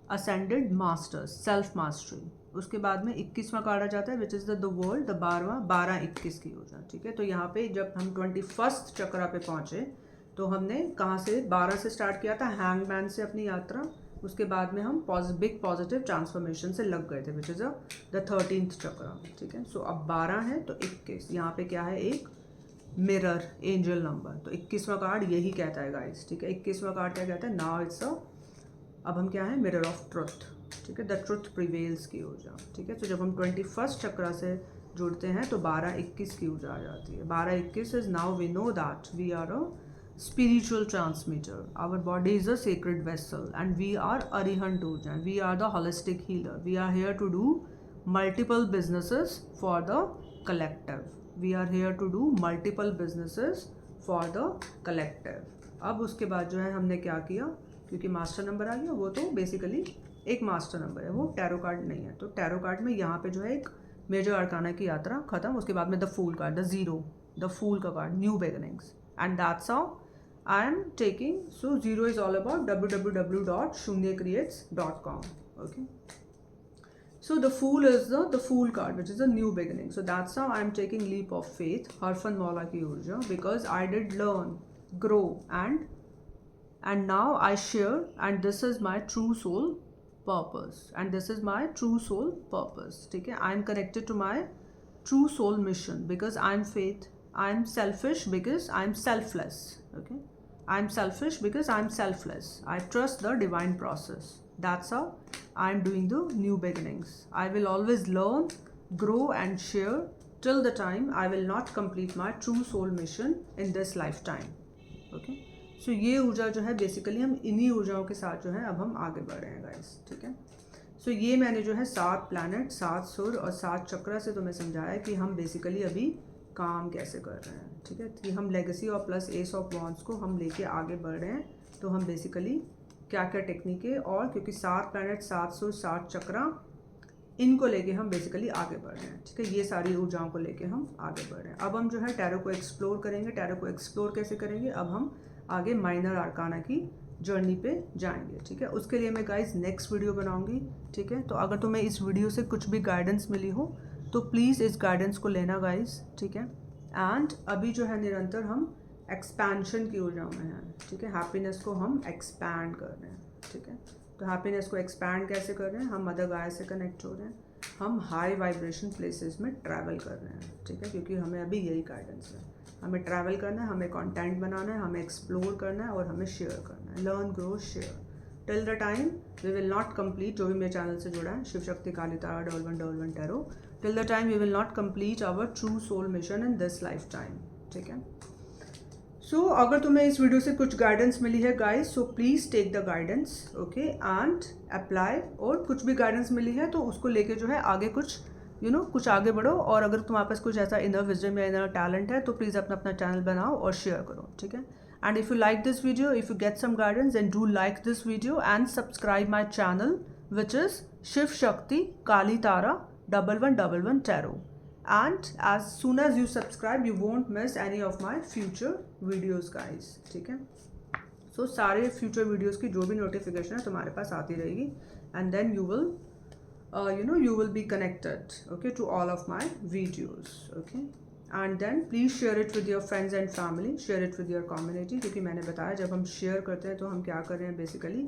Speaker 1: ascended masters, self mastery. उसके बाद में 21वां कार्ड आ जाता है which is the world, the 12 की ऊर्जा, ठीक है। तो यहाँ पे जब हम 21st चक्रा पे पहुँचे तो हमने कहाँ से 12 से स्टार्ट किया था, हैंगमैन से अपनी यात्रा। उसके बाद में हम बिग पॉजिटिव ट्रांसफॉर्मेशन से लग गए थे विच इज़ द 13th चक्रा, ठीक है। सो अब 12 है तो 21, यहाँ पे क्या है, एक मिरर एंजल नंबर। तो 21वां कार्ड यही कहता है गाइस, ठीक है। 21वां कार्ड क्या कहता है, नाउ इट्स अब हम क्या है, मिरर ऑफ ट्रुथ, ठीक है। द ट्रुथ प्रिवेल्स की ऊर्जा, ठीक है। तो जब हम 21st चक्रा से जुड़ते हैं तो 12-21 की ऊर्जा आ जाती है। 12-21 is now we know that we are a spiritual transmitter, our body is a sacred vessel, and we are arihant ujja, we are the holistic healer, we are here to do multiple businesses for the collective, we are here to do multiple businesses for the collective. अब उसके बाद जो है हमने क्या किया, क्योंकि मास्टर नंबर आ गया, वो तो बेसिकली एक मास्टर नंबर है, वो टैरो कार्ड नहीं है। तो टैरो कार्ड में यहाँ पे जो है एक मेजर अरकाना की यात्रा खत्म, उसके बाद में the fool card, the zero, the fool का card, new beginnings, and that's how I am taking. So 0 is all about www.shunyacreates.com. Okay. So the fool is the fool card, which is a new beginning. So that's how I am taking leap of faith, Harfan Maula ki urja, because I did learn, grow, and now I share, and this is my true soul purpose, and this is my true soul purpose. ठीक है. I am connected to my true soul mission because I am faith. I am selfish because I am selfless. Okay. I am selfish because I am selfless. I trust the divine process. That's how I am doing the new beginnings. I will always learn, grow, and share till the time I will not complete my true soul mission in this lifetime. Okay. So ये ऊर्जा जो है बेसिकली हम इन्हीं ऊर्जाओं के साथ जो है अब हम आगे बढ़ रहे हैं गाइस, ठीक है। सो ये मैंने जो है 7 प्लैनेट, 7 सुर और 7 चक्रा से तुम्हें समझाया कि हम बेसिकली अभी काम कैसे कर रहे हैं, ठीक है। कि हम लेगेसी और प्लस एस ऑफ वॉन्ड्स को हम लेके आगे बढ़ रहे हैं, तो हम बेसिकली क्या क्या टेक्निकें, और क्योंकि 7 प्लैनेट, 7 चक्रा, इनको लेके हम बेसिकली आगे बढ़ रहे हैं, ठीक है। ये सारी ऊर्जाओं को लेके हम आगे बढ़ रहे हैं। अब हम जो है टैरो को एक्सप्लोर करेंगे। टैरो को एक्सप्लोर कैसे करेंगे, अब हम आगे माइनर आर्काना की जर्नी पे जाएंगे, ठीक है। उसके लिए मैं गाइज नेक्स्ट वीडियो बनाऊंगी, ठीक है। तो अगर तुम्हें इस वीडियो से कुछ भी गाइडेंस मिली हो तो प्लीज़ इस गाइडेंस को लेना गाइज, ठीक है। एंड अभी जो है निरंतर हम एक्सपेंशन की ऊर्जाओं में हैं, ठीक है। हैप्पीनेस को हम एक्सपैंड कर रहे हैं, ठीक है। तो हैप्पीनेस को एक्सपैंड कैसे कर रहे हैं, हम मदर गाय से कनेक्ट हो रहे हैं, हम हाई वाइब्रेशन प्लेसेस में ट्रैवल कर रहे हैं, ठीक है। क्योंकि हमें अभी यही गाइडेंस है, हमें ट्रैवल करना है, हमें कंटेंट बनाना है, हमें एक्सप्लोर करना है और हमें शेयर करना है। Learn, grow, share till the time we will not complete. जो भी मेरे चैनल से जुड़ा है, शिव शक्ति काली तारा डॉल्वन tarot, till the time we will not complete our true soul mission in this lifetime, ठीक है। सो अगर तुम्हें इस वीडियो से कुछ गाइडेंस मिली है guys, so please take the guidance, okay, and apply. और कुछ भी गाइडेंस मिली है तो उसको लेके जो है आगे कुछ कुछ आगे बढ़ो। और अगर तुम्हारे पास कुछ ऐसा इनर विजडम या इनर टैलेंट है तो प्लीज़ अपना अपना चैनल बनाओ और शेयर करो, ठीक है। And if you like this video, if you get some guidance, then do like this video and subscribe my channel which is Shiv Shakti Kali Tara 1111 tarot. And as soon as you subscribe, you won't miss any of my future videos guys, ठीक है। So सारे future videos की जो भी notification है तुम्हारे पास आती रहेगी, and then you will you will be connected, okay, to all of my videos, okay. And then please share it with your friends and family, share it with your community, क्योंकि मैंने बताया जब हम share करते हैं तो हम क्या कर रहे हैं, बेसिकली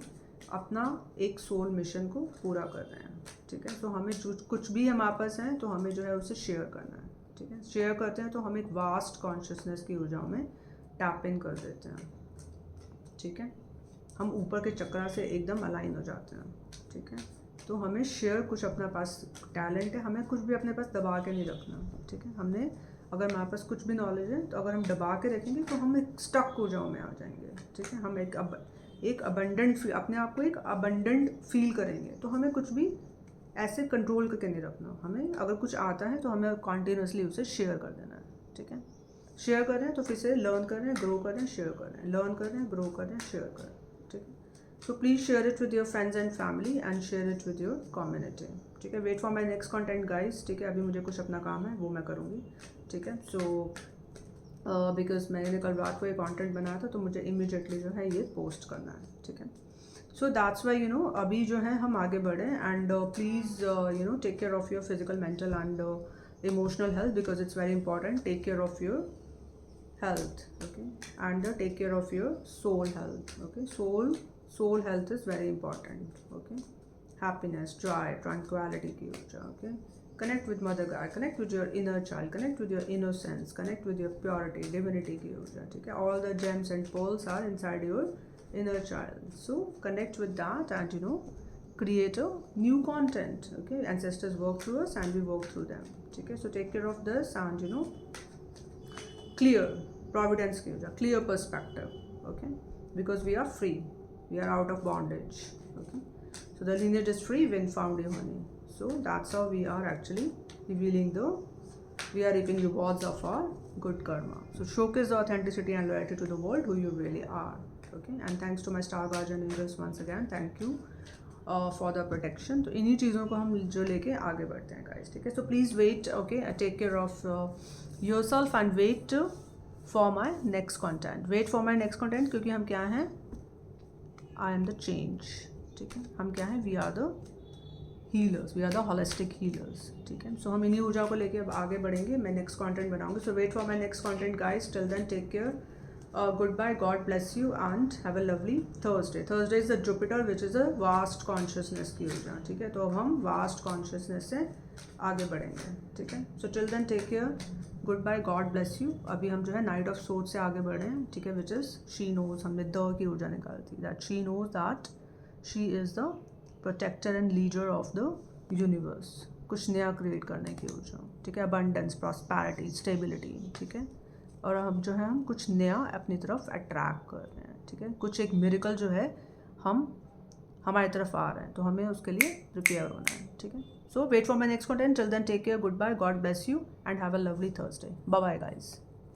Speaker 1: अपना एक सोल मिशन को पूरा कर रहे हैं, ठीक है। तो हमें जो कुछ भी हमारे पास है तो हमें जो है उसे शेयर करना है, ठीक है। शेयर करते हैं तो हम एक वास्ट कॉन्शियसनेस की ऊर्जाओं में टैप इन कर देते हैं, ठीक है। हम ऊपर के चक्रा से एकदम अलाइन हो जाते हैं, ठीक है। तो हमें शेयर, कुछ अपने पास टैलेंट है, हमें कुछ भी अपने पास दबा के नहीं रखना, ठीक है। हमने अगर हमारे पास कुछ भी नॉलेज है तो अगर हम दबा के रखेंगे तो हम एक स्टक ऊर्जाओं में आ जाएंगे, ठीक है। हम एक अबंडेंट, अपने आप को एक अबंडेंट फील करेंगे। तो हमें कुछ भी ऐसे कंट्रोल करके नहीं रखना, हमें अगर कुछ आता है तो हमें कॉन्टीन्यूसली उसे शेयर कर देना है, ठीक है। शेयर कर रहे हैं तो फिर से लर्न कर रहे हैं, ग्रो कर रहे हैं, शेयर कर रहे हैं, लर्न कर रहे हैं, ग्रो कर रहे हैं, शेयर कर रहे हैं, ठीक है। So please share it with your friends and family and share it with your community, ठीक है। Wait for my next content guys, ठीक है। अभी मुझे कुछ अपना काम है वो मैं करूँगी, ठीक है। सो बिकॉज मैंने कल रात को ये कॉन्टेंट बनाया था तो मुझे इमीडिएटली जो है ये पोस्ट करना है, ठीक है। So that's why you know अभी जो है हम आगे बढ़ें and please you know take care of your physical, mental and emotional health because it's very important. Take care of your health, okay, and take care of your soul health, okay. Soul health is very important, okay. Happiness, joy, tranquility ki urja, okay. Connect with mother God, connect with your inner child, connect with your innocence, connect with your purity, divinity ki urja, okay. All the gems and pearls are inside your inner child, so connect with that and you know create a new content, okay. Ancestors work through us and we work through them, okay. So take care of this and you know clear providence ki wajah, clear perspective, okay, because we are free, we are out of bondage, okay. So the lineage is free when found in honey. So that's how we are actually revealing we are reaping rewards of our good karma. So showcase the authenticity and loyalty to the world who you really are, okay. And thanks to my star guardian angels once again, thank you for the protection. तो इन्हीं चीज़ों को हम जो लेके आगे बढ़ते हैं गाइस, ठीक है। So please wait, okay, take care of yourself and wait for my next content, wait for my next content, क्योंकि हम क्या हैं, आई एम द चेंज, ठीक है। हम क्या हैं, we are the healers, we are the holistic healers, ठीक है। सो हम इन्हीं ऊर्जा को लेके अब आगे बढ़ेंगे, मैं नेक्स्ट कॉन्टेंट बनाऊंगी। So wait for my next content guys, till then take care, goodbye, God bless you and have a lovely Thursday. Thursday is the Jupiter which is a vast consciousness की ऊर्जा, ठीक है। तो अब हम vast consciousness से आगे बढ़ेंगे, ठीक है। So till then take care, goodbye, God bless you। अभी हम जो है Knight of Swords से आगे बढ़े हैं, ठीक है, which is she knows, हमने द की ऊर्जा निकाली थी, that she knows that she is the protector and leader of the universe, कुछ नया क्रिएट करने की ऊर्जा, ठीक है। Abundance, prosperity, stability, ठीक है। और हम जो है हम कुछ नया अपनी तरफ अट्रैक्ट कर रहे हैं, ठीक है। कुछ एक मिरेकल जो है हम हमारी तरफ आ रहे हैं, तो हमें उसके लिए प्रिपेयर होना है, ठीक है। So wait for my next content, till then take care, goodbye, God bless you and have a lovely Thursday, bye bye guys.